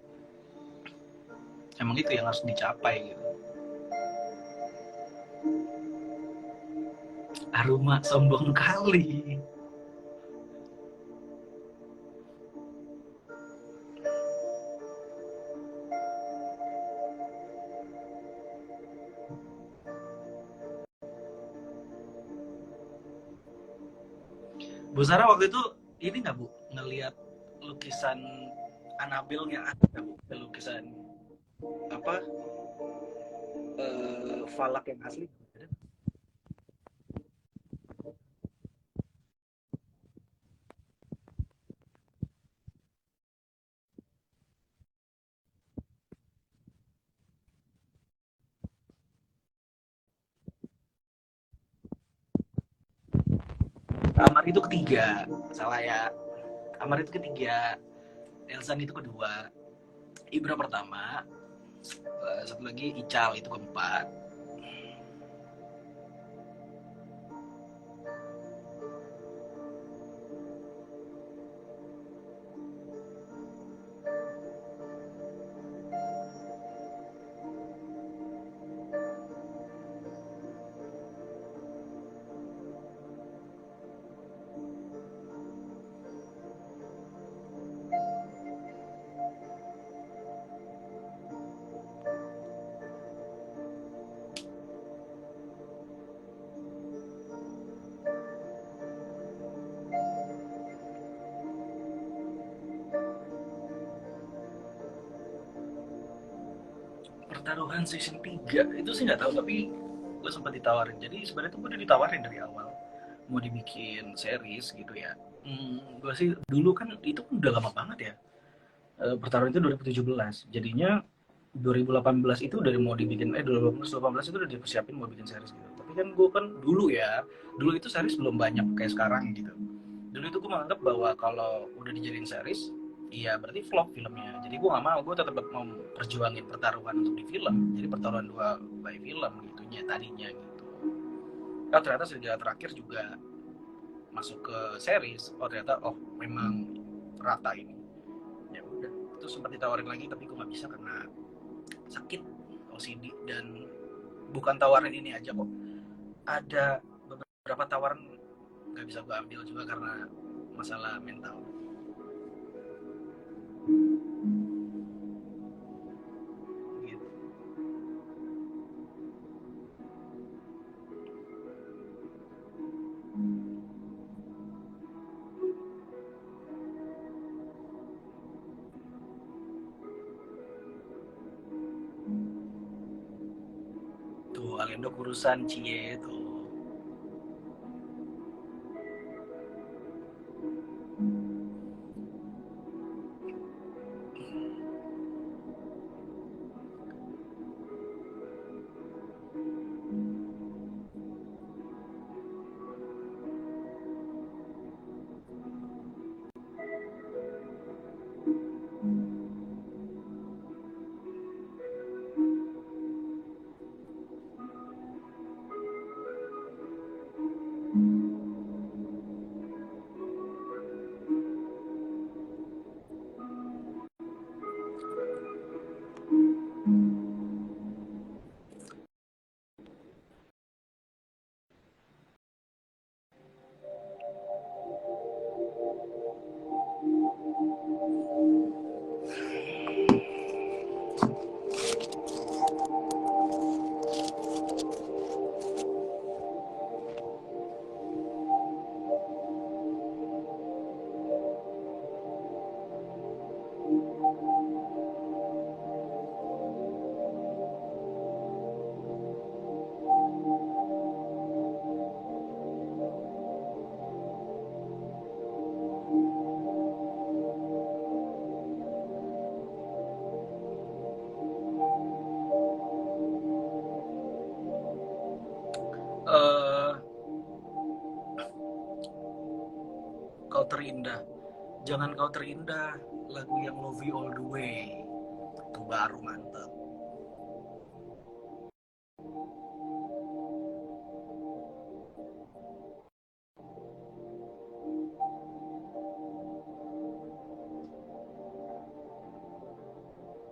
Emang itu yang harus dicapai gitu. Aruma sombong kali. Bu Sarah waktu itu ini nggak Bu ngelihat lukisan Annabelle yang ada Bu, lukisan apa falak yang asli. Amar itu ketiga, salah ya. Amar itu ketiga, Elsan itu kedua, Ibra pertama, satu lagi Ical itu keempat. Pertaruhan season 3 itu sih nggak tahu, tapi gue sempat ditawarin. Jadi sebenarnya tuh gue udah ditawarin dari awal mau dibikin series gitu ya. Gue sih dulu kan itu udah lama banget ya. Pertaruhan itu 2017. Jadinya 2018 itu udah mau dibikin 2018 itu udah dipersiapin mau bikin series gitu. Tapi kan gue kan dulu itu series belum banyak kayak sekarang gitu. Dulu itu gue menganggap bahwa kalau udah dijadiin series, iya berarti vlog filmnya. Jadi gue nggak mau, gue tetap mau perjuangin pertaruhan untuk di film. Jadi pertaruhan 2 by film gitunya tadinya gitu. Nah ternyata sejak terakhir juga masuk ke series. Oh ternyata memang rata ini. Ya udah, itu sempat ditawarin lagi tapi gue nggak bisa karena sakit OCD. Dan bukan tawaran ini aja kok, ada beberapa tawaran nggak bisa gue ambil juga karena masalah mental gitu. Tuh Alindo urusan cie tuh. Eh, Kau terindah, jangan kau terindah, lagu yang Love You All The Way itu baru mantap.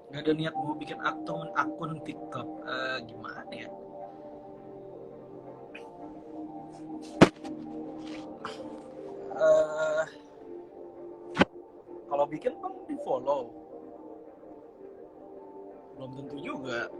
Gak ada niat mau bikin akun TikTok. Gimana ya? Eh, Kalau bikin kan di follow, belum tentu juga.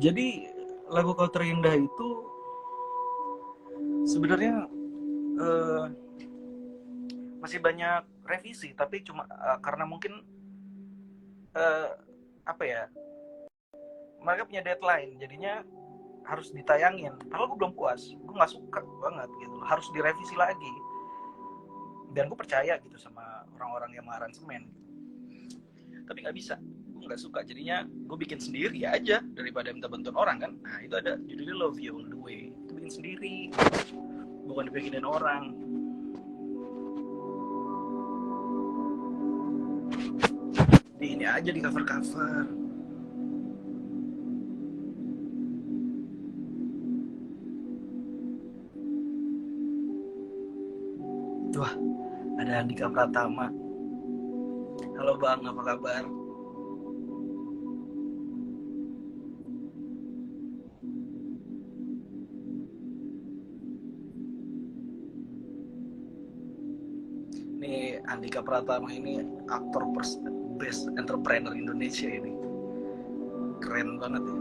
Jadi lagu Kau Terindah itu sebenarnya eh, masih banyak revisi, tapi cuma karena mungkin eh, apa ya, mereka punya deadline, jadinya harus ditayangin. Kalau gue belum puas, gue nggak suka banget gitu, harus direvisi lagi. Dan gue percaya gitu sama orang-orang yang mengaransemen. Tapi nggak bisa, gue nggak suka. Jadinya gue bikin sendiri aja daripada minta bantuan orang kan. Nah itu ada judulnya Love You All The Way. Itu bikin sendiri, bukan dibikinin orang. Di ini aja di cover-cover. Wah, ada Andika Pratama. Halo Bang, apa kabar? Nih Andika Pratama ini aktor best entrepreneur Indonesia ini. Keren banget ya.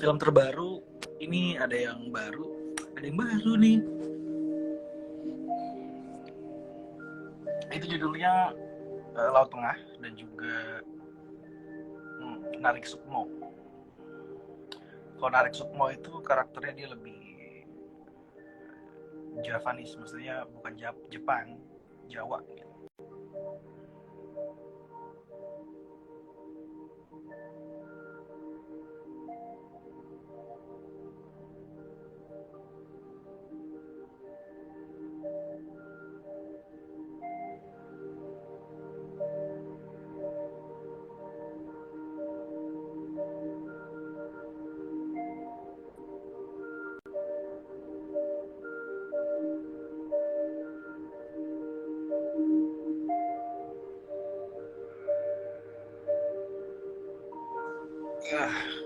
Film terbaru ini ada yang baru nih. Itu judulnya Laut Tengah dan juga Narik Sukmo. Kalau Narik Sukmo itu karakternya dia lebih Javanese, maksudnya bukan Jepang, Jawa gitu. Ah.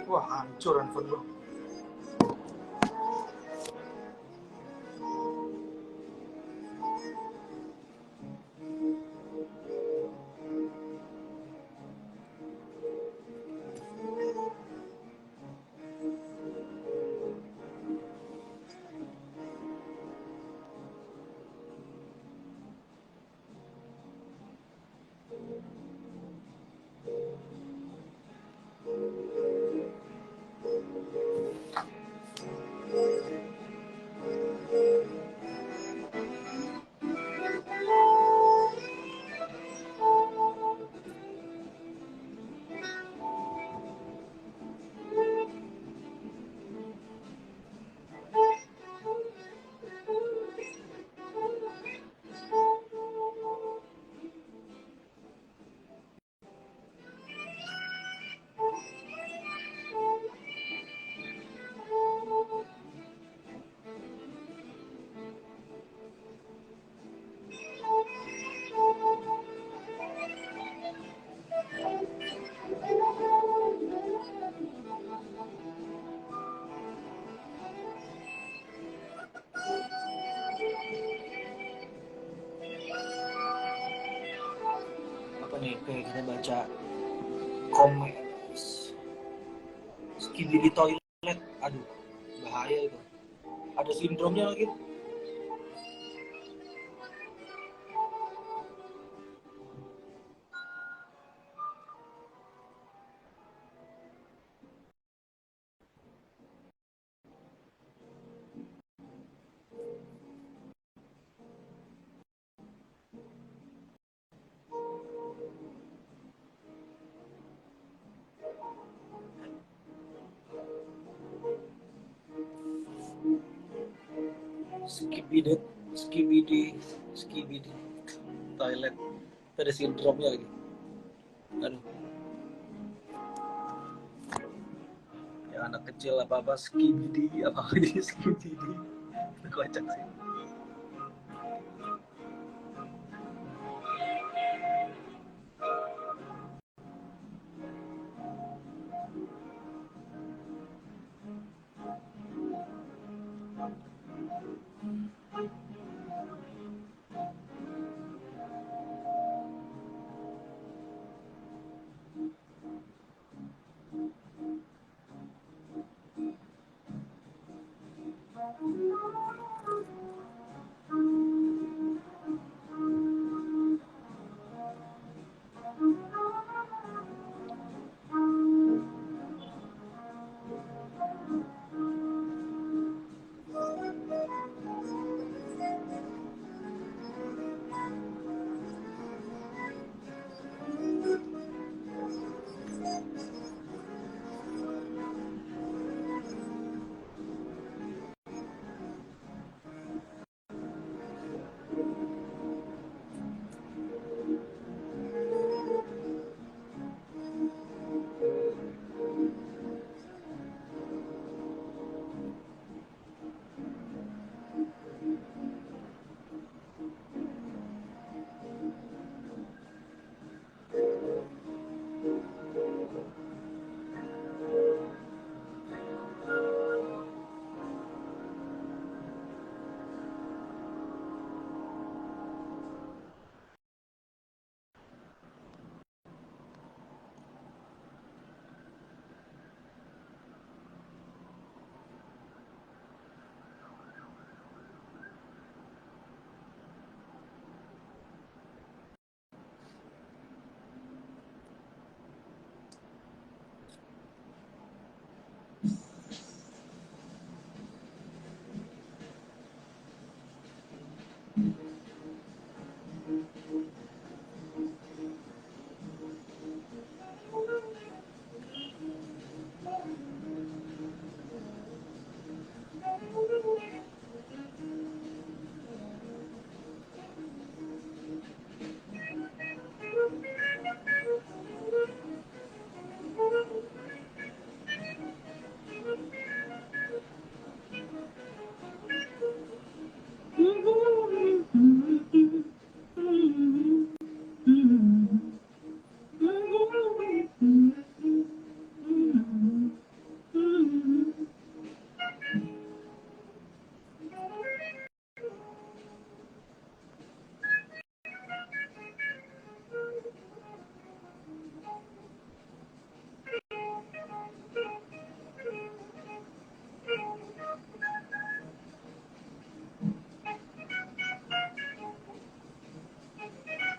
Wah, hancur handphone lo. Apa nih, kayak kita baca komen skibidi toilet, aduh bahaya itu, ada sindromnya lagi. skibidi toilet, ada sindromnya lagi, aduh. yang anak kecil apa skibidi apa jadi skibidi itu kocak sih.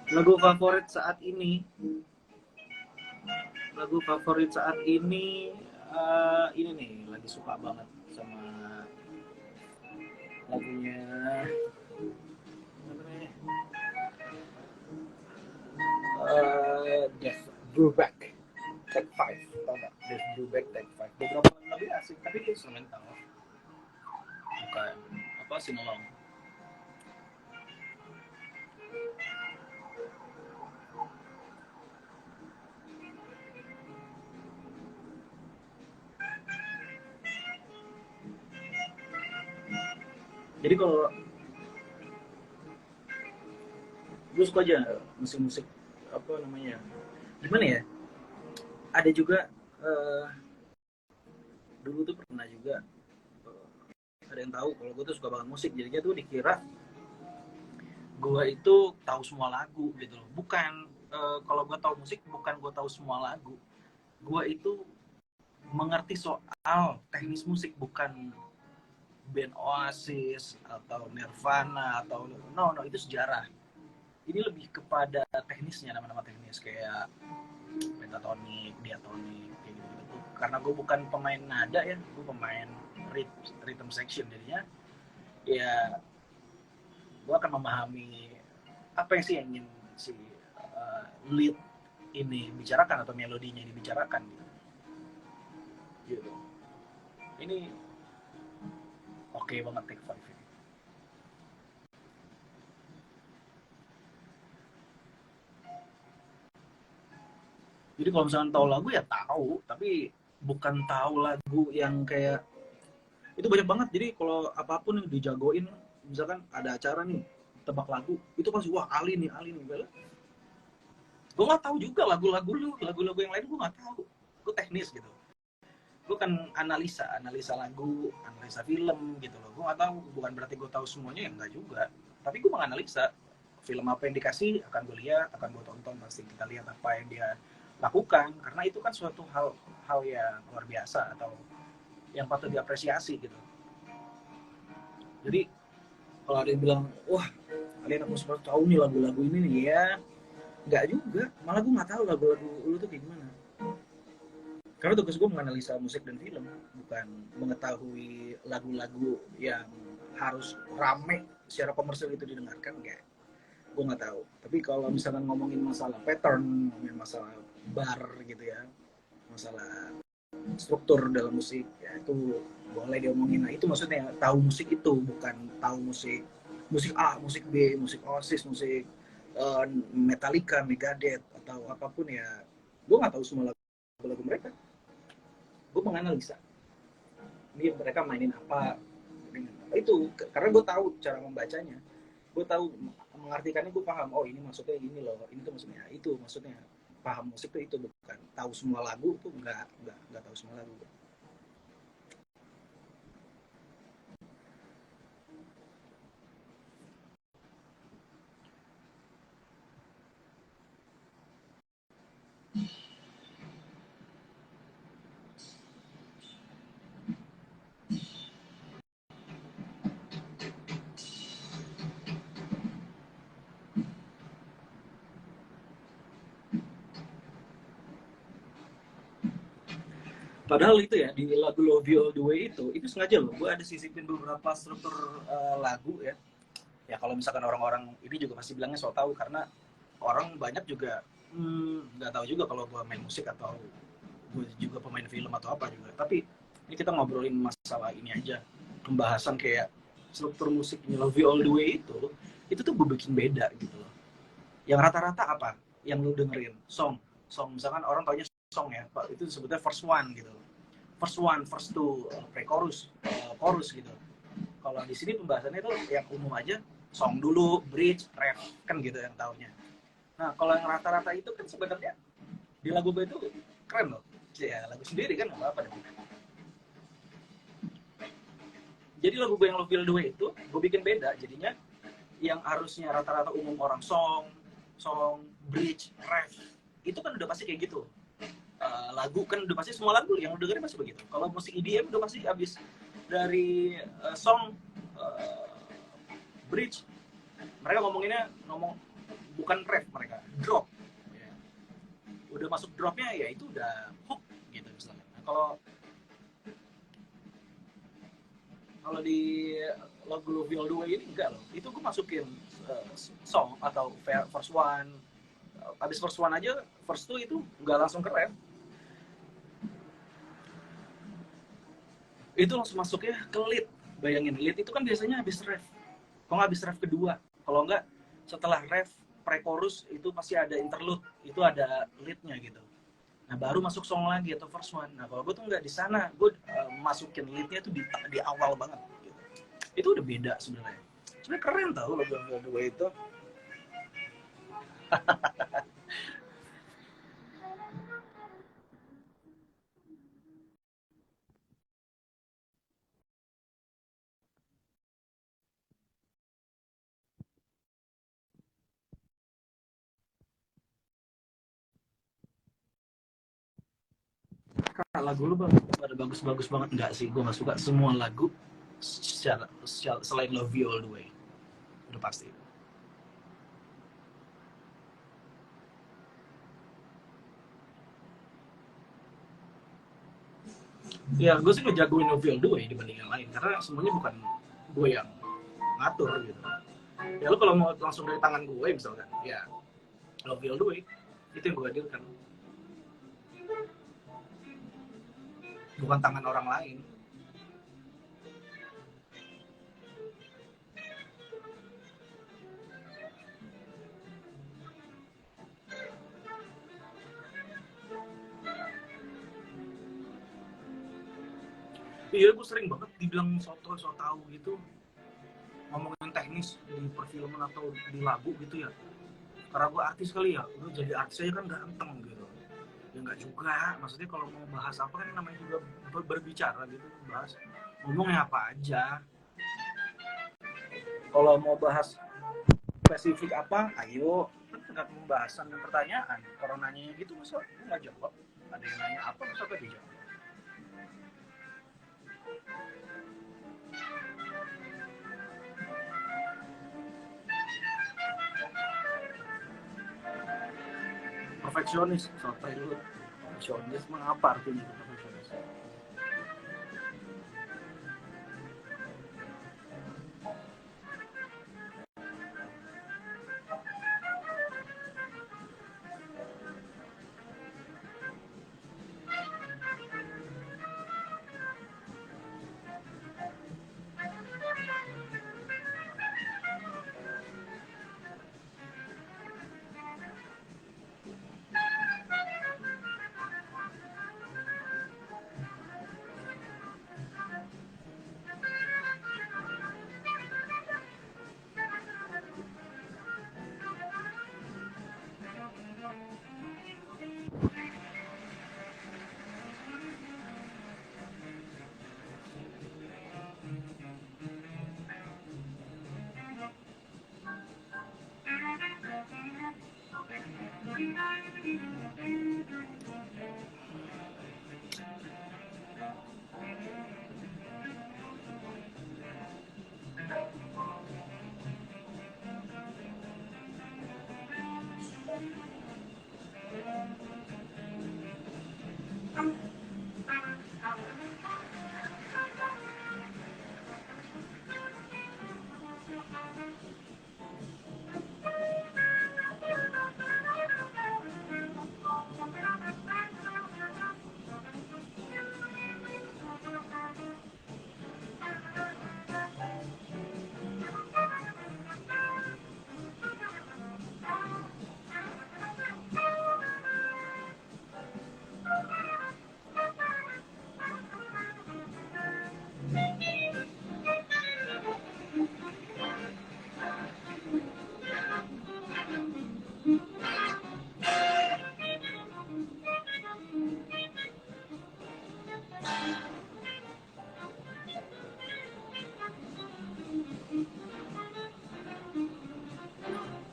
Lagu favorit saat ini, ini nih lagi suka banget sama lagunya Jeff Brubeck Take 5, tau gak? Jeff Brubeck Take 5. Beberapa lagu asik tapi itu instrumental, bukan apa singalong. Jadi kalau gue suka aja musik-musik apa namanya, gimana ya, ada juga dulu tuh pernah juga ada yang tahu kalau gue tuh suka banget musik, jadinya tuh dikira gue itu tahu semua lagu gitu loh. Bukan, kalau gue tahu musik bukan gue tahu semua lagu, gue itu mengerti soal teknis musik, bukan band Oasis atau Nirvana atau no itu sejarah. Ini lebih kepada teknisnya, nama-nama teknis kayak pentatonik, diatonik kayak gitu. Karena gue bukan pemain nada ya, gue pemain rhythm section, jadinya ya gue akan memahami apa yang sih yang ingin si lead ini bicarakan atau melodinya dibicarakan gitu. Ini oke banget Take 5 ini. Jadi kalau misalnya tahu lagu ya tahu, tapi bukan tahu lagu yang kayak itu banyak banget. Jadi kalau apapun yang dijagoin, misalkan ada acara nih tebak lagu, itu pasti wah Ali nih, Ali nih. Gue nggak tahu juga lagu-lagu yang lain gue nggak tahu. Gue teknis gitu. Gue kan analisa lagu, analisa film gitu loh. Gue nggak tahu, bukan berarti gue tahu semuanya, ya enggak juga. Tapi gue menganalisa film apa yang dikasih akan gue lihat, akan gue tonton, pasti kita lihat apa yang dia lakukan, karena itu kan suatu hal yang luar biasa atau yang patut diapresiasi gitu. Jadi kalau ada yang bilang, wah kalian aku sempat tahu nih lagu-lagu ini nih, ya nggak juga, malah gue nggak tahu lagu-lagu lu tuh kayak gimana. Karena tugas gue menganalisa musik dan film, bukan mengetahui lagu-lagu yang harus rame secara komersial itu didengarkan, enggak. Gue nggak tahu. Tapi kalau misalkan ngomongin masalah pattern, ngomongin masalah bar gitu ya, masalah struktur dalam musik, ya itu boleh diomongin. Nah itu maksudnya tahu musik itu, bukan tahu musik A, musik B, musik Oasis, musik Metallica, Megadeth atau apapun ya. Gue nggak tahu semua lagu-lagu mereka. Gue menganalisa ini mereka mainin apa itu, karena gue tahu cara membacanya, gue tahu mengartikannya, gue paham, oh ini maksudnya ini loh, ini tuh maksudnya itu, maksudnya paham musik tuh itu, bukan tahu semua lagu tuh, nggak tahu semua lagu. Padahal itu ya di lagu Love You All The Way itu sengaja loh, gue ada sisipin beberapa struktur lagu ya. Ya kalau misalkan orang-orang ini juga pasti bilangnya so tahu, karena orang banyak juga nggak tahu juga kalau gue main musik atau gue juga pemain film atau apa juga. Tapi ini kita ngobrolin masalah ini aja, pembahasan kayak struktur musiknya Love You All The Way itu tuh gue bikin beda gitu loh. Yang rata-rata apa yang lu dengerin, song misalkan orang taunya song ya, itu sebetulnya first one gitu, first one, first two, pre-chorus, chorus gitu. Kalau di sini pembahasannya itu yang umum aja, song dulu, bridge, ref, kan gitu yang taunya. Nah kalau yang rata-rata itu kan sebenarnya di lagu gue itu keren loh, ya lagu sendiri kan nggak apa-apa deh. Jadi lagu gue yang Love You All The Way itu gue bikin beda, jadinya yang harusnya rata-rata umum orang song, bridge, ref, itu kan udah pasti kayak gitu. Lagu kan udah pasti, semua lagu yang udah dengerin pasti begitu. Kalau musik EDM udah pasti abis dari song, uh, bridge, mereka ngomong bukan ref, mereka drop ya. Udah masuk dropnya ya itu udah hook gitu misalnya. Nah, kalau di lagu Love You All The Way ini enggak loh, itu gue masukin song atau first one, abis first one aja, first two itu nggak langsung ke ref, itu langsung masuknya ke lead. Bayangin, lead itu kan biasanya habis ref, kalau nggak habis ref kedua, kalau nggak setelah ref pre-chorus itu pasti ada interlude, itu ada leadnya gitu. Nah baru masuk song lagi atau first one. Nah kalau gue tuh nggak di sana, gue masukin leadnya tuh di awal banget gitu. Itu udah beda sebenarnya. Sebenarnya keren tau lagu-lagu itu. Kak, lagu lu bang ada bagus-bagus banget nggak sih? Gue nggak suka semua lagu selain Love You All The Way. Udah pasti. Ya gue sih ngejagoin Love You All The Way dibanding yang lain, karena semuanya bukan gue yang ngatur gitu. Ya lu kalau mau langsung dari tangan gue misalkan, ya Love You All The Way itu yang gue hadirkan, bukan tangan orang lain. Iya, gue sering banget dibilang so tahu gitu, ngomongin teknis di perfilman atau di lagu gitu ya. Karena gue artis kali ya, udah jadi artis aja kan ganteng gitu. Ya nggak juga, maksudnya kalau mau bahas apa kan namanya juga berbicara gitu, bahas ngomongnya apa aja. Kalau mau bahas spesifik apa, ayo, kan tergantung pembahasan dan pertanyaan. Kalau nanya gitu masa gue nggak jawab, ada yang nanya apa masa gue dijawab. Perfeksionis, soalnya dulu perfeksionis mengapa artinya perfeksionis?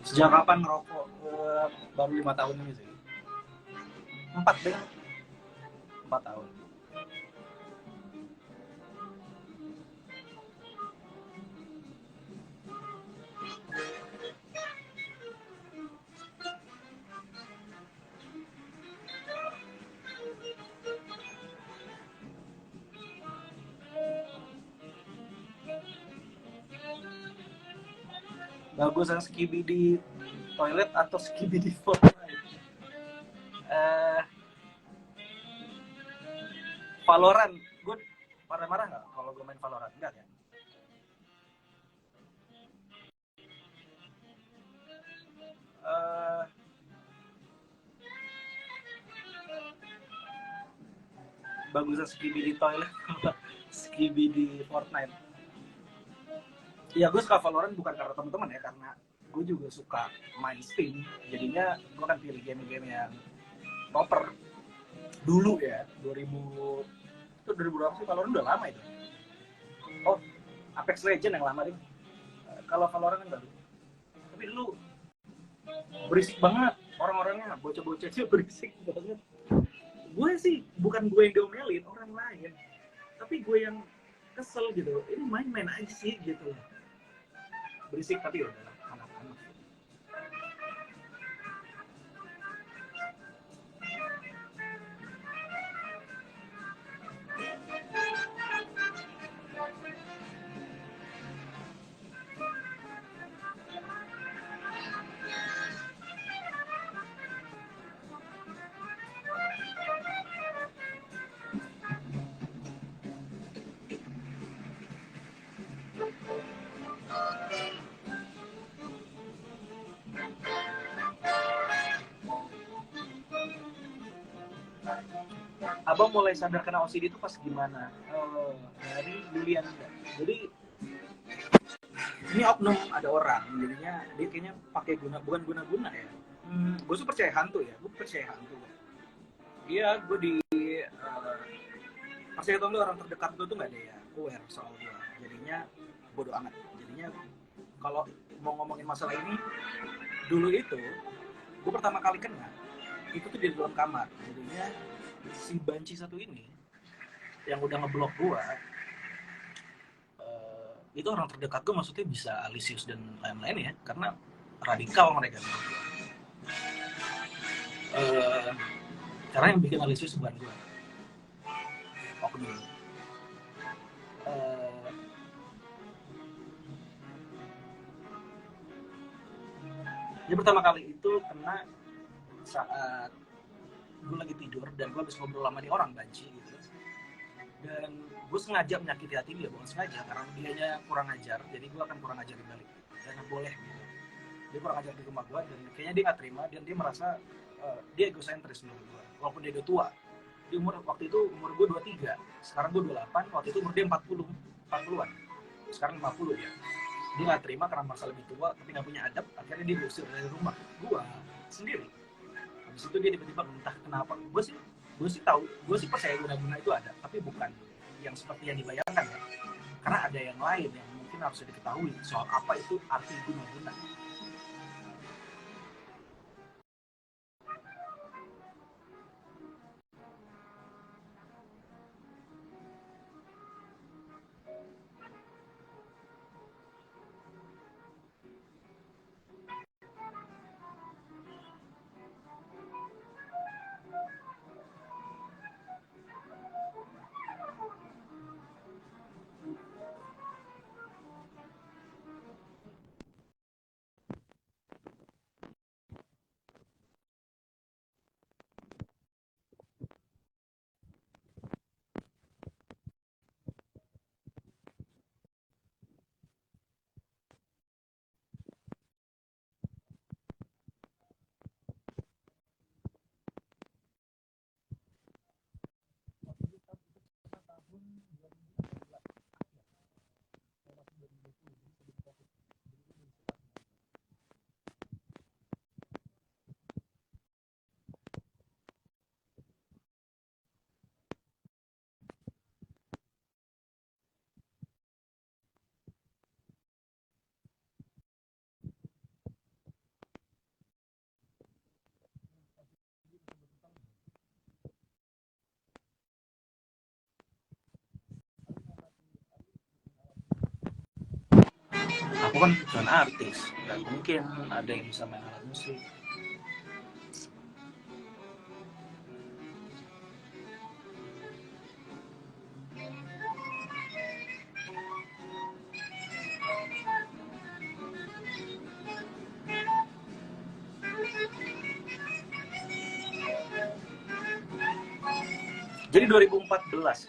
Sejak kapan ngerokok? Baru 5 tahun ini sih. 4 deh, 4 tahun. Bagus yang skibi di toilet atau skibi di Fortnite? Eh, Valorant, gue marah-marah nggak kalau gue main Valorant? Enggak kan? Eh, Bagusan skibi di toilet, skibi di Fortnite. Ya gue suka Valorant bukan karena teman-teman ya, karena gue juga suka main Steam. Jadinya gue kan pilih game-game yang proper dulu ya, 2000 itu 2000 berapa sih? Valorant udah lama itu. Oh, Apex Legend yang lama deh. Kalau Valorant kan baru. Tapi dulu berisik banget orang-orangnya, bocah-bocah sih berisik banget. Gue sih bukan gue yang diomelin orang lain, tapi gue yang kesel gitu. Ini main-main aja sih gitu. Berisik tapi udah anak-anak. Abang mulai sadar kena OCD itu pas gimana? Dari Julian. Jadi ini oknum ada orang, jadinya dia kayaknya pakai bukan guna-guna ya. Gue tuh percaya hantu ya, gue percaya hantu. Iya, gue di percaya atau enggak orang terdekat gue tuh nggak ada ya aware soal gue. Jadinya bodo amat. Jadinya kalau mau ngomongin masalah ini, dulu itu gue pertama kali kena itu tuh di dalam kamar. Jadinya si banci satu ini yang udah ngeblok gue, itu orang terdekat gue, maksudnya bisa Alisius dan lain-lain ya, karena radikal mereka. Karena yang bikin Alisius bukan gue, oknum. Jadi pertama kali itu kena saat gue lagi tidur dan gue habis ngobrol sama nih orang banci gitu, dan gue sengaja menyakiti hati dia, bukan sengaja, karena dianya kurang ajar, jadi gue akan kurang ajar balik, karena boleh gitu. Dia kurang ajar di rumah gue dan kayaknya dia nggak terima, dan dia merasa dia egosentris menurut gue, walaupun dia udah tua. Di waktu itu umur gue 23, sekarang gue 28, waktu itu umur dia 40-an, sekarang 50 ya. Dia nggak terima karena merasa lebih tua tapi nggak punya adab, akhirnya dia diusir dari rumah gue sendiri. Habis itu dia tiba-tiba entah kenapa, gue sih tahu, gue sih percaya guna-guna itu ada, tapi bukan yang seperti yang dibayangkan ya. Karena ada yang lain yang mungkin harus diketahui soal apa itu arti guna-guna. Aku kan bukan artis, nggak mungkin ada yang bisa main alat musik. Jadi 2014,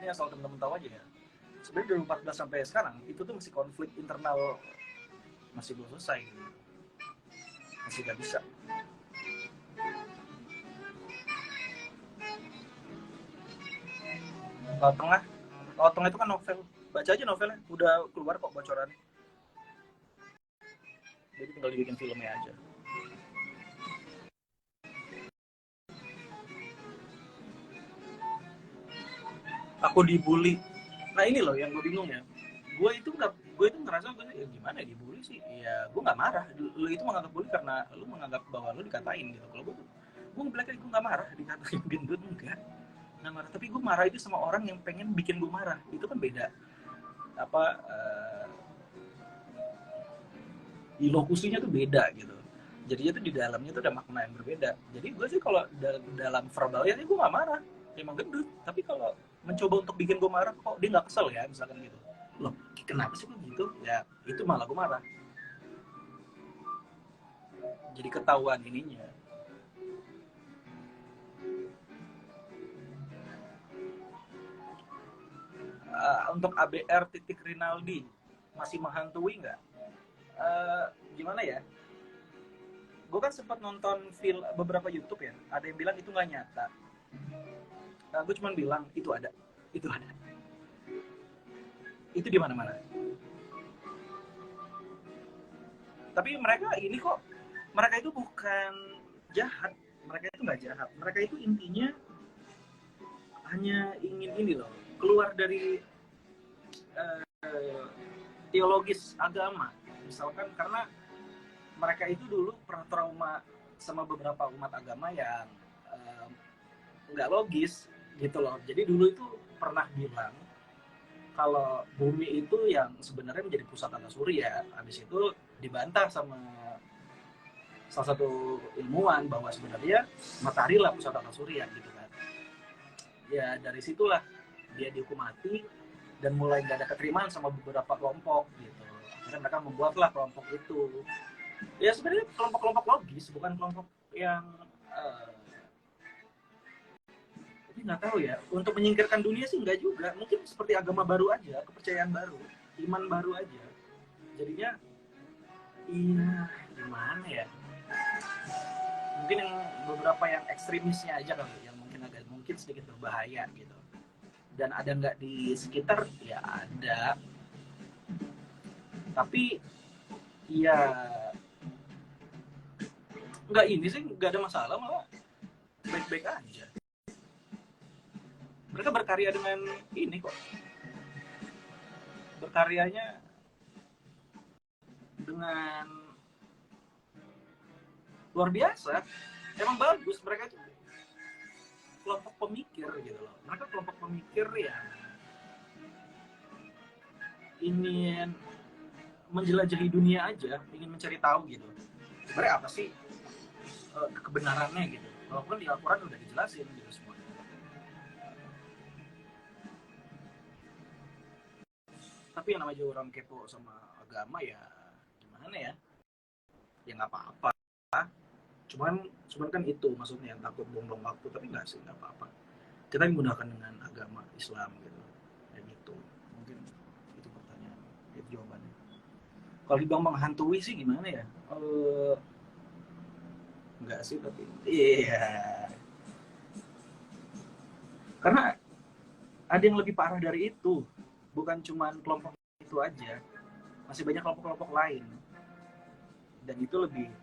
ini asal teman-teman tahu aja ya. Sebenarnya 2014 sampai sekarang itu tuh masih konflik internal, masih belum selesai, masih nggak bisa. Laut Tengah itu kan novel, baca aja novelnya, udah keluar kok bocorannya. Jadi tinggal dibikin filmnya aja. Aku dibully. Nah ini loh yang gue bingung ya. Gue itu ngerasa ya gimana dibully sih? Ya gue nggak marah. Lu itu menganggap bully karena lu menganggap bahwa lu dikatain gitu. Kalau gue ngebelakang, gue nggak marah dikatain gendut, enggak. Nggak marah. Tapi gue marah itu sama orang yang pengen bikin gue marah. Itu kan beda. Apa lokusinya tuh beda gitu. Jadinya tuh di dalamnya tuh ada makna yang berbeda. Jadi gue sih kalau dalam verbalnya gue nggak marah, emang gendut. Tapi kalau mencoba untuk bikin gue marah, kok dia nggak kesel ya, misalkan gitu. Loh, kenapa sih kok gitu? Ya itu malah gue marah. Jadi ketahuan ininya. Untuk ABR titik Rinaldi masih menghantui nggak? Gimana ya? gue kan sempat nonton film beberapa YouTube ya, ada yang bilang itu nggak nyata. Gue cuma bilang itu ada, itu ada, itu di mana-mana. Tapi mereka ini kok, mereka itu bukan jahat, mereka itu nggak jahat, mereka itu intinya hanya ingin ini loh, keluar dari teologis agama, misalkan karena mereka itu dulu pernah trauma sama beberapa umat agama yang nggak logis gitu loh. Jadi dulu itu pernah bilang kalau bumi itu yang sebenarnya menjadi pusat tata surya. Habis itu dibantah sama salah satu ilmuwan bahwa sebenarnya matahari lah pusat tata surya gitu kan. Ya dari situlah dia dihukum mati dan mulai gak ada keterimaan sama beberapa kelompok gitu. Akhirnya mereka membuatlah kelompok itu. Ya sebenarnya kelompok-kelompok logis, bukan kelompok yang tapi nggak tahu ya. Untuk menyingkirkan dunia sih nggak juga. Mungkin seperti agama baru aja, kepercayaan baru, iman baru aja. Jadinya, iya gimana ya? Mungkin yang beberapa yang ekstremisnya aja kali, yang mungkin sedikit berbahaya gitu. Dan ada nggak di sekitar? Ya ada. Tapi ya nggak ini sih, nggak ada masalah, malah baik-baik aja. Mereka berkarya dengan ini kok, berkaryanya dengan luar biasa, emang bagus. Mereka itu kelompok pemikir gitu loh, mereka kelompok pemikir yang ingin menjelajahi dunia aja, ingin mencari tahu gitu sebenarnya apa sih kebenarannya gitu, walaupun di Al-Quran udah dijelasin gitu semua. Tapi yang namanya orang kepo sama agama ya gimana ya, ya nggak apa-apa. Cuman kan itu maksudnya, yang takut buang-buang waktu. Tapi nggak sih, nggak apa-apa, kita menggunakan dengan agama Islam gitu, kayak gitu. Mungkin itu pertanyaan, itu jawabannya. Kalau dibilang menghantui sih gimana ya, enggak sih, tapi iya, karena ada yang lebih parah dari itu. Bukan cuma kelompok itu aja, masih banyak kelompok-kelompok lain, dan itu lebih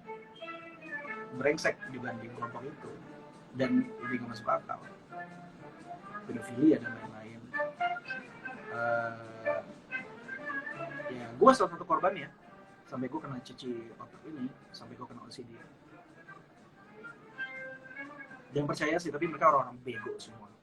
brengsek dibanding kelompok itu, dan lebih gak masuk akal. Pedofilia dan lain-lain. Ya gue salah satu korban ya, sampai gue kena cuci otak ini, sampai gue kena OCD. Jangan percaya sih, tapi mereka orang-orang bego semua.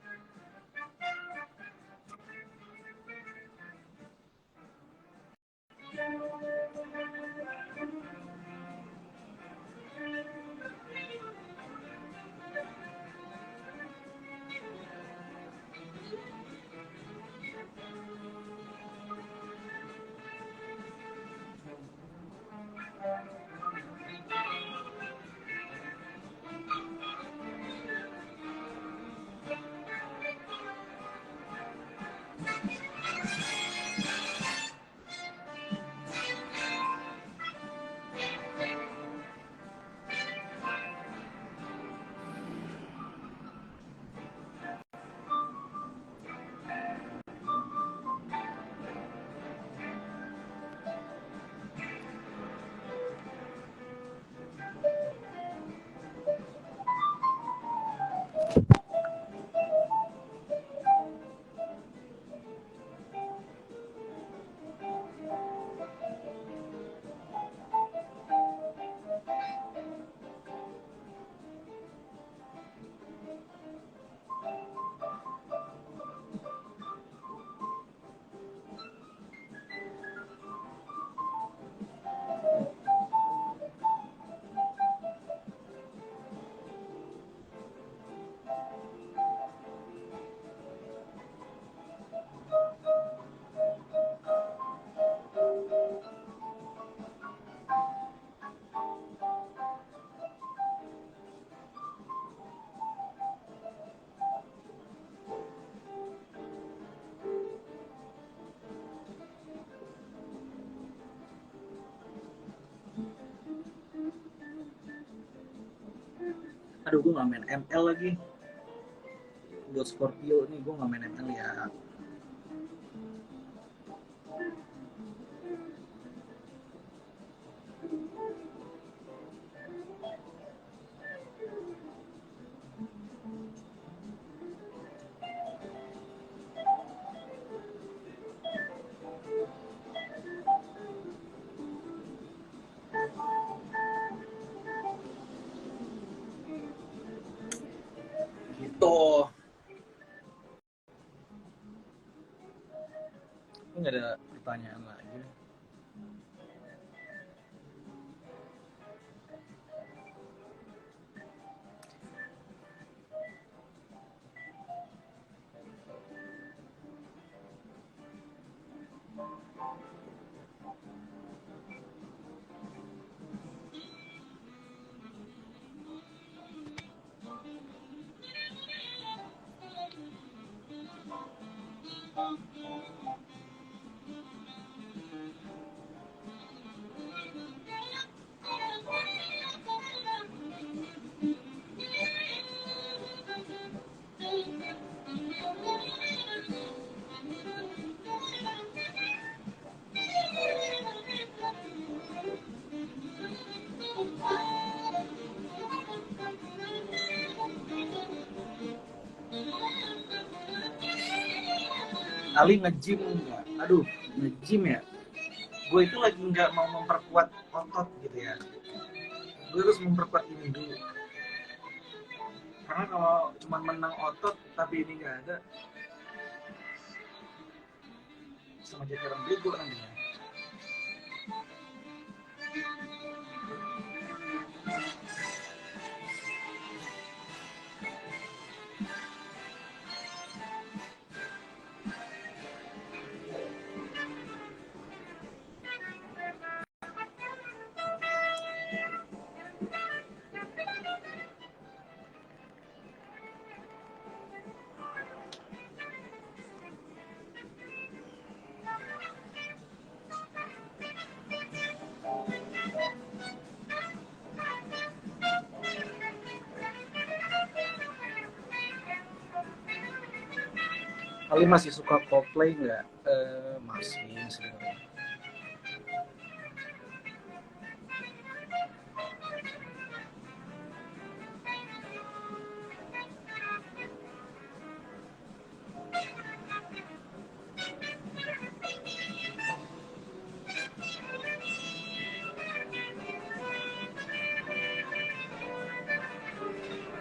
Aduh, gue nggak main ML lagi. Buat Scorpio nih gue nggak main ML ya. Gitu. Ini nggak ada pertanyaan lagi. Ali nge-gym nggak? Aduh, nge-gym ya. Gue itu lagi nggak mau memperkuat otot gitu ya. Gue harus memperkuat ini dulu. Karena kalau cuma menang otot tapi ini nggak ada, sama jadi orang bego nantinya. Ali masih suka Coldplay nggak? Masih sebenarnya.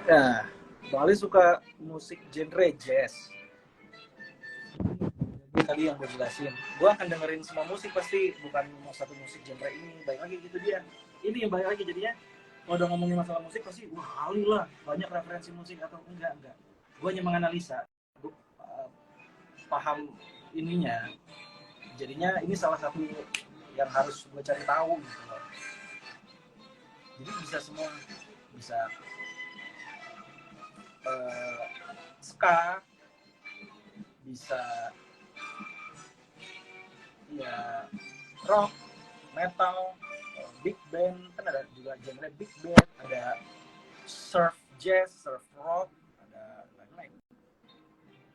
Nah, Bang Ali suka musik genre jazz. Jadi tadi yang gue jelasin, gue akan dengerin semua musik pasti, bukan mau satu musik genre ini. Baik lagi gitu dia. Ini yang baik lagi jadinya. Kalau udah ngomongin masalah musik pasti, wah Ali lah, banyak referensi musik atau enggak. Gue hanya menganalisa, gue paham ininya. Jadinya ini salah satu yang harus gue cari tahu gitu loh. Jadi bisa semua, bisa ska, bisa ya rock, metal, big band, kan ada juga genre big band, ada surf jazz, surf rock, ada lain-lain.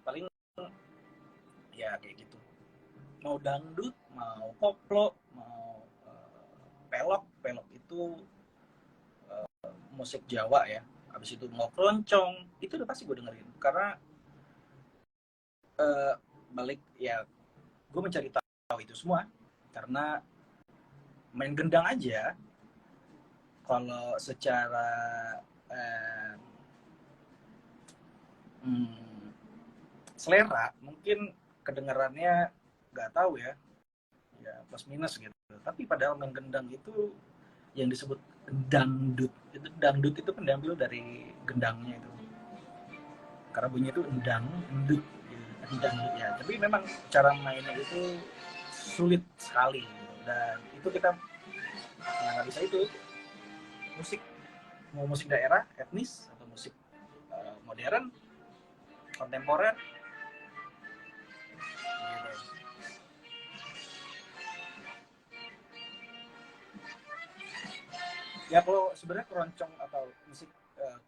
Paling ya kayak gitu. Mau dangdut, mau koplo, mau pelok itu musik Jawa ya. Habis itu mau keroncong, itu udah pasti gue dengerin. Karena balik ya, gue mencari tahu itu semua. Karena main gendang aja, kalau secara selera mungkin kedengarannya nggak tahu ya plus minus gitu, tapi padahal main gendang itu yang disebut dangdut itu kan diambil dari gendangnya itu, karena bunyi itu endang endut dangdut ya. Tapi memang cara mainnya itu sulit sekali gitu. Dan itu kita nggak bisa itu musik, mau musik daerah etnis atau musik modern kontemporer gitu. Ya kalau sebenarnya keroncong atau musik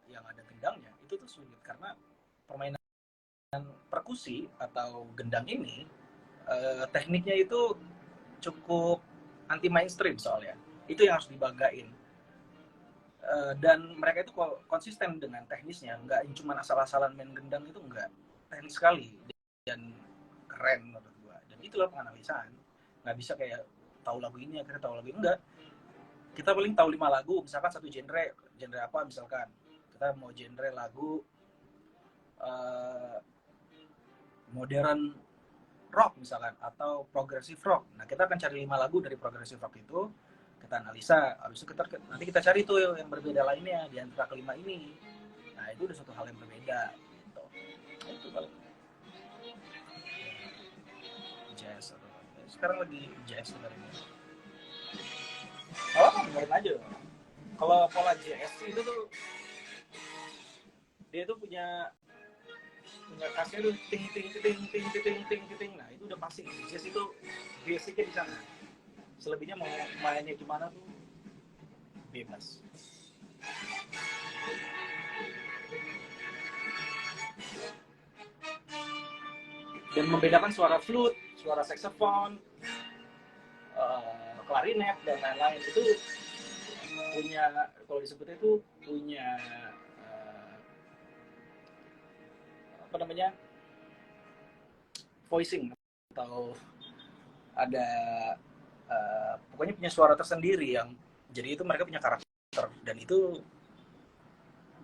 yang ada gendangnya itu tuh sulit karena permainan perkusi atau gendang ini tekniknya itu cukup anti mainstream soalnya. Itu yang harus dibanggain. Dan mereka itu konsisten dengan teknisnya, nggak cuma asal-asalan main gendang, itu nggak, teknis sekali dan keren menurut gua. Dan itulah penganalisaan, nggak bisa kayak tahu lagu ini akhirnya tahu lagu ini, enggak. Kita paling tahu 5 lagu, misalkan satu genre apa misalkan kita mau genre lagu modern rock misalkan atau progressive rock. Nah, kita akan cari 5 lagu dari progressive rock itu, kita analisa, habis itu nanti kita cari tuh yang berbeda lainnya di antara kelima ini. Nah, itu udah satu hal yang berbeda gitu. Nah, itu paling jazz atau sekarang lagi jazz dengerin. Kalau dengerin aja. Kalau pola jazz itu tuh dia tuh punya kasnya tuh ting ting ting ting ting ting ting. Nah, itu udah pasti jazz itu basicnya di sana. Selebihnya mau mainnya gimana tuh bebas. Dan membedakan suara flute, suara saxophone, klarinet dan lain-lain itu punya, kalau disebutnya itu punya apa namanya, voicing atau ada pokoknya punya suara tersendiri yang jadi itu mereka punya karakter, dan itu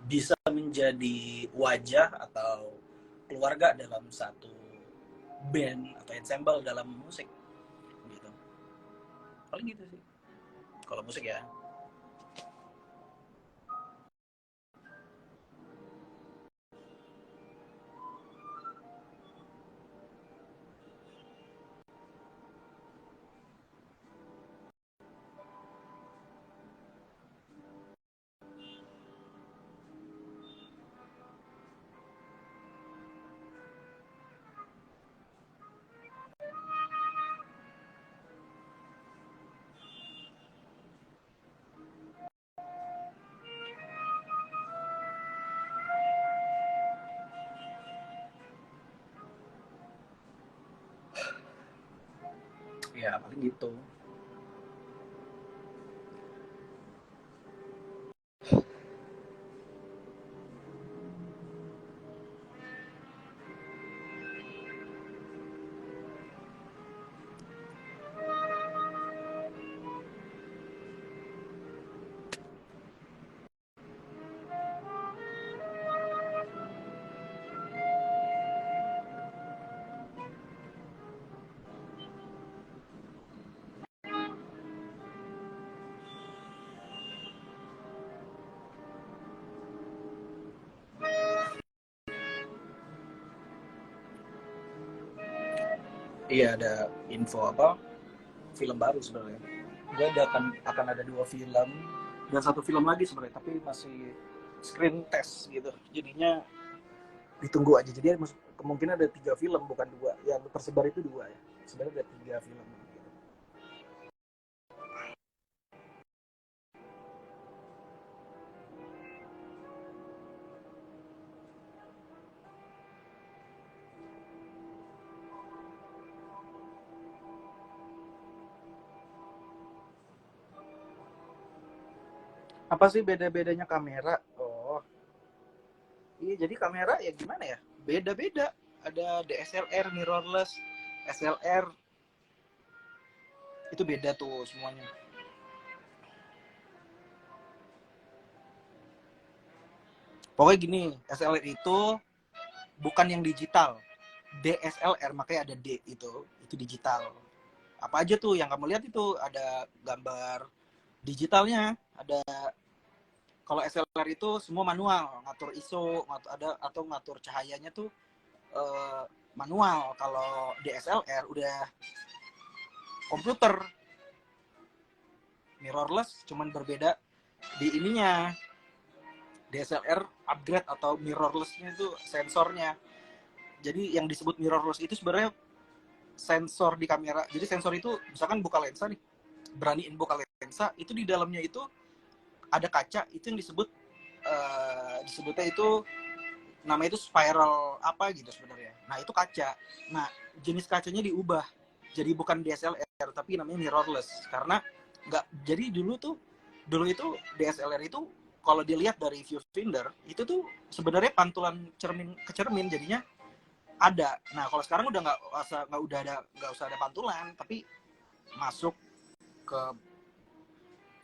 bisa menjadi wajah atau keluarga dalam satu band atau ensemble dalam musik gitu. Paling gitu sih kalau musik ya. Ya paling gitu. Iya, ada info apa, film baru sebenarnya. Gue akan ada 2 film dan 1 film lagi sebenarnya, tapi masih screen test gitu. Jadinya ditunggu aja. Jadi kemungkinan ada 3 film bukan 2. Yang tersebar itu 2 ya. Sebenarnya ada 3 film gitu. Apa sih beda-bedanya kamera? Oh, iya, jadi kamera ya gimana ya? Beda-beda. Ada DSLR, mirrorless, SLR. Itu beda tuh semuanya. Pokoknya gini, SLR itu bukan yang digital. DSLR, makanya ada D itu digital. Apa aja tuh yang kamu lihat itu ada gambar digitalnya, ada. Kalau SLR itu semua manual, ngatur ISO, atau ngatur cahayanya tuh manual. Kalau DSLR udah komputer, mirrorless, cuman berbeda di ininya. DSLR upgrade atau mirrorless-nya itu sensornya. Jadi yang disebut mirrorless itu sebenarnya sensor di kamera. Jadi sensor itu misalkan buka lensa nih, beraniin buka lensa, itu di dalamnya itu ada kaca, itu yang disebut disebutnya itu namanya itu spiral apa gitu sebenarnya. Nah itu kaca. Nah jenis kacanya diubah jadi bukan DSLR tapi namanya mirrorless karena nggak, jadi dulu itu DSLR itu kalau dilihat dari viewfinder itu tuh sebenarnya pantulan cermin ke cermin jadinya ada. Nah kalau sekarang udah nggak usah ada pantulan tapi masuk ke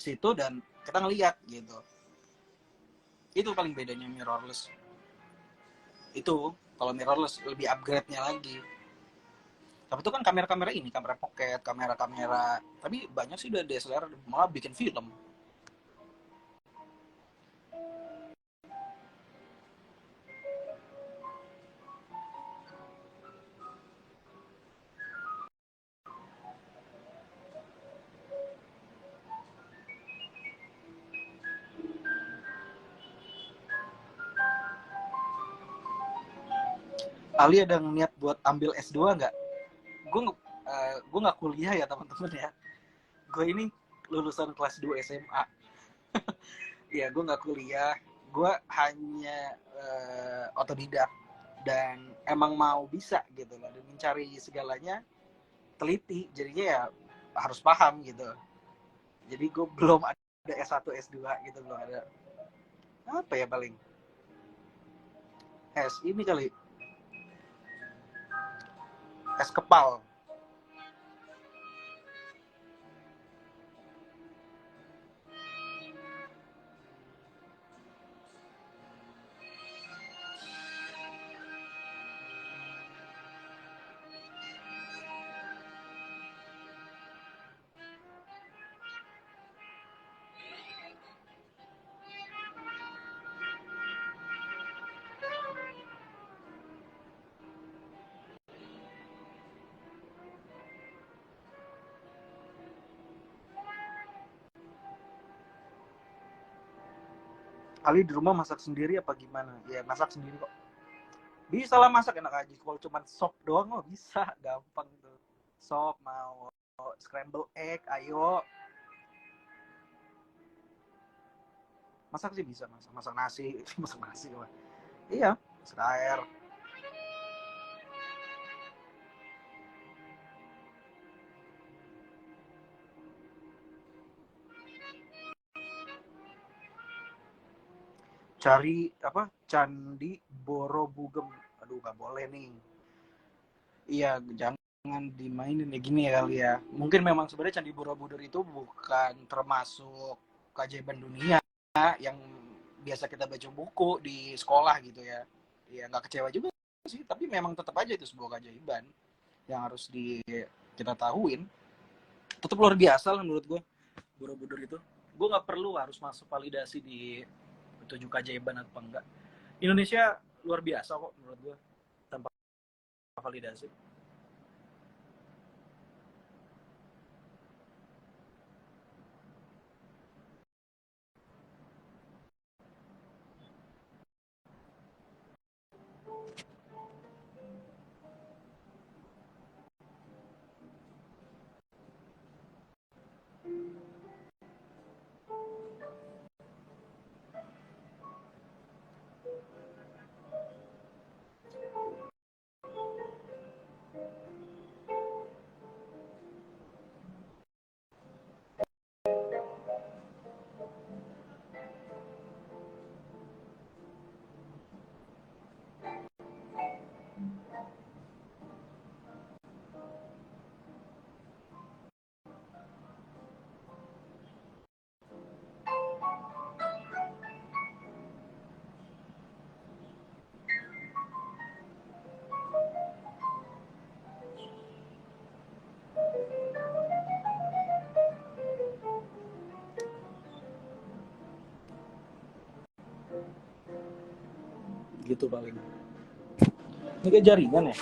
situ dan kita ngelihat gitu. Itu paling bedanya mirrorless. Itu kalau mirrorless lebih upgrade-nya lagi. Tapi itu kan kamera-kamera ini, kamera pocket, kamera-kamera. Tapi banyak sih udah DSLR malah bikin film. Ali ada niat buat ambil S2 nggak? Gue nggak kuliah ya teman-teman ya. Gue ini lulusan kelas 2 SMA. Ya gue nggak kuliah. Gue hanya otodidak dan emang mau bisa gitu loh. Dan mencari segalanya teliti. Jadinya ya harus paham gitu. Jadi gue belum ada S1, S2 gitu, belum ada. Apa ya paling? Ini kali. Es kepal. Ali di rumah masak sendiri apa gimana? Ya masak sendiri kok. Bisa lah masak enak aja. Kalau cuma sop doang mah bisa, gampang tuh. Sop mau scramble egg, ayo. Masak sih bisa, masak nasi, masak nasi lah. Iya, masak air. Cari apa? Candi Borobudur. Aduh, nggak boleh nih. Iya, jangan dimainin ya gini ya kali ya. Mungkin memang sebenarnya Candi Borobudur itu bukan termasuk keajaiban dunia yang biasa kita baca buku di sekolah gitu ya. Ya nggak kecewa juga sih, tapi memang tetap aja itu sebuah keajaiban yang harus kita tahuin. Tetap luar biasa lah menurut gue Borobudur itu. Gue nggak perlu harus masuk validasi di 7 keajaiban atau enggak. Indonesia luar biasa kok menurut gue tanpa validasi. Gitu paling. Ini kayak jaringan ya.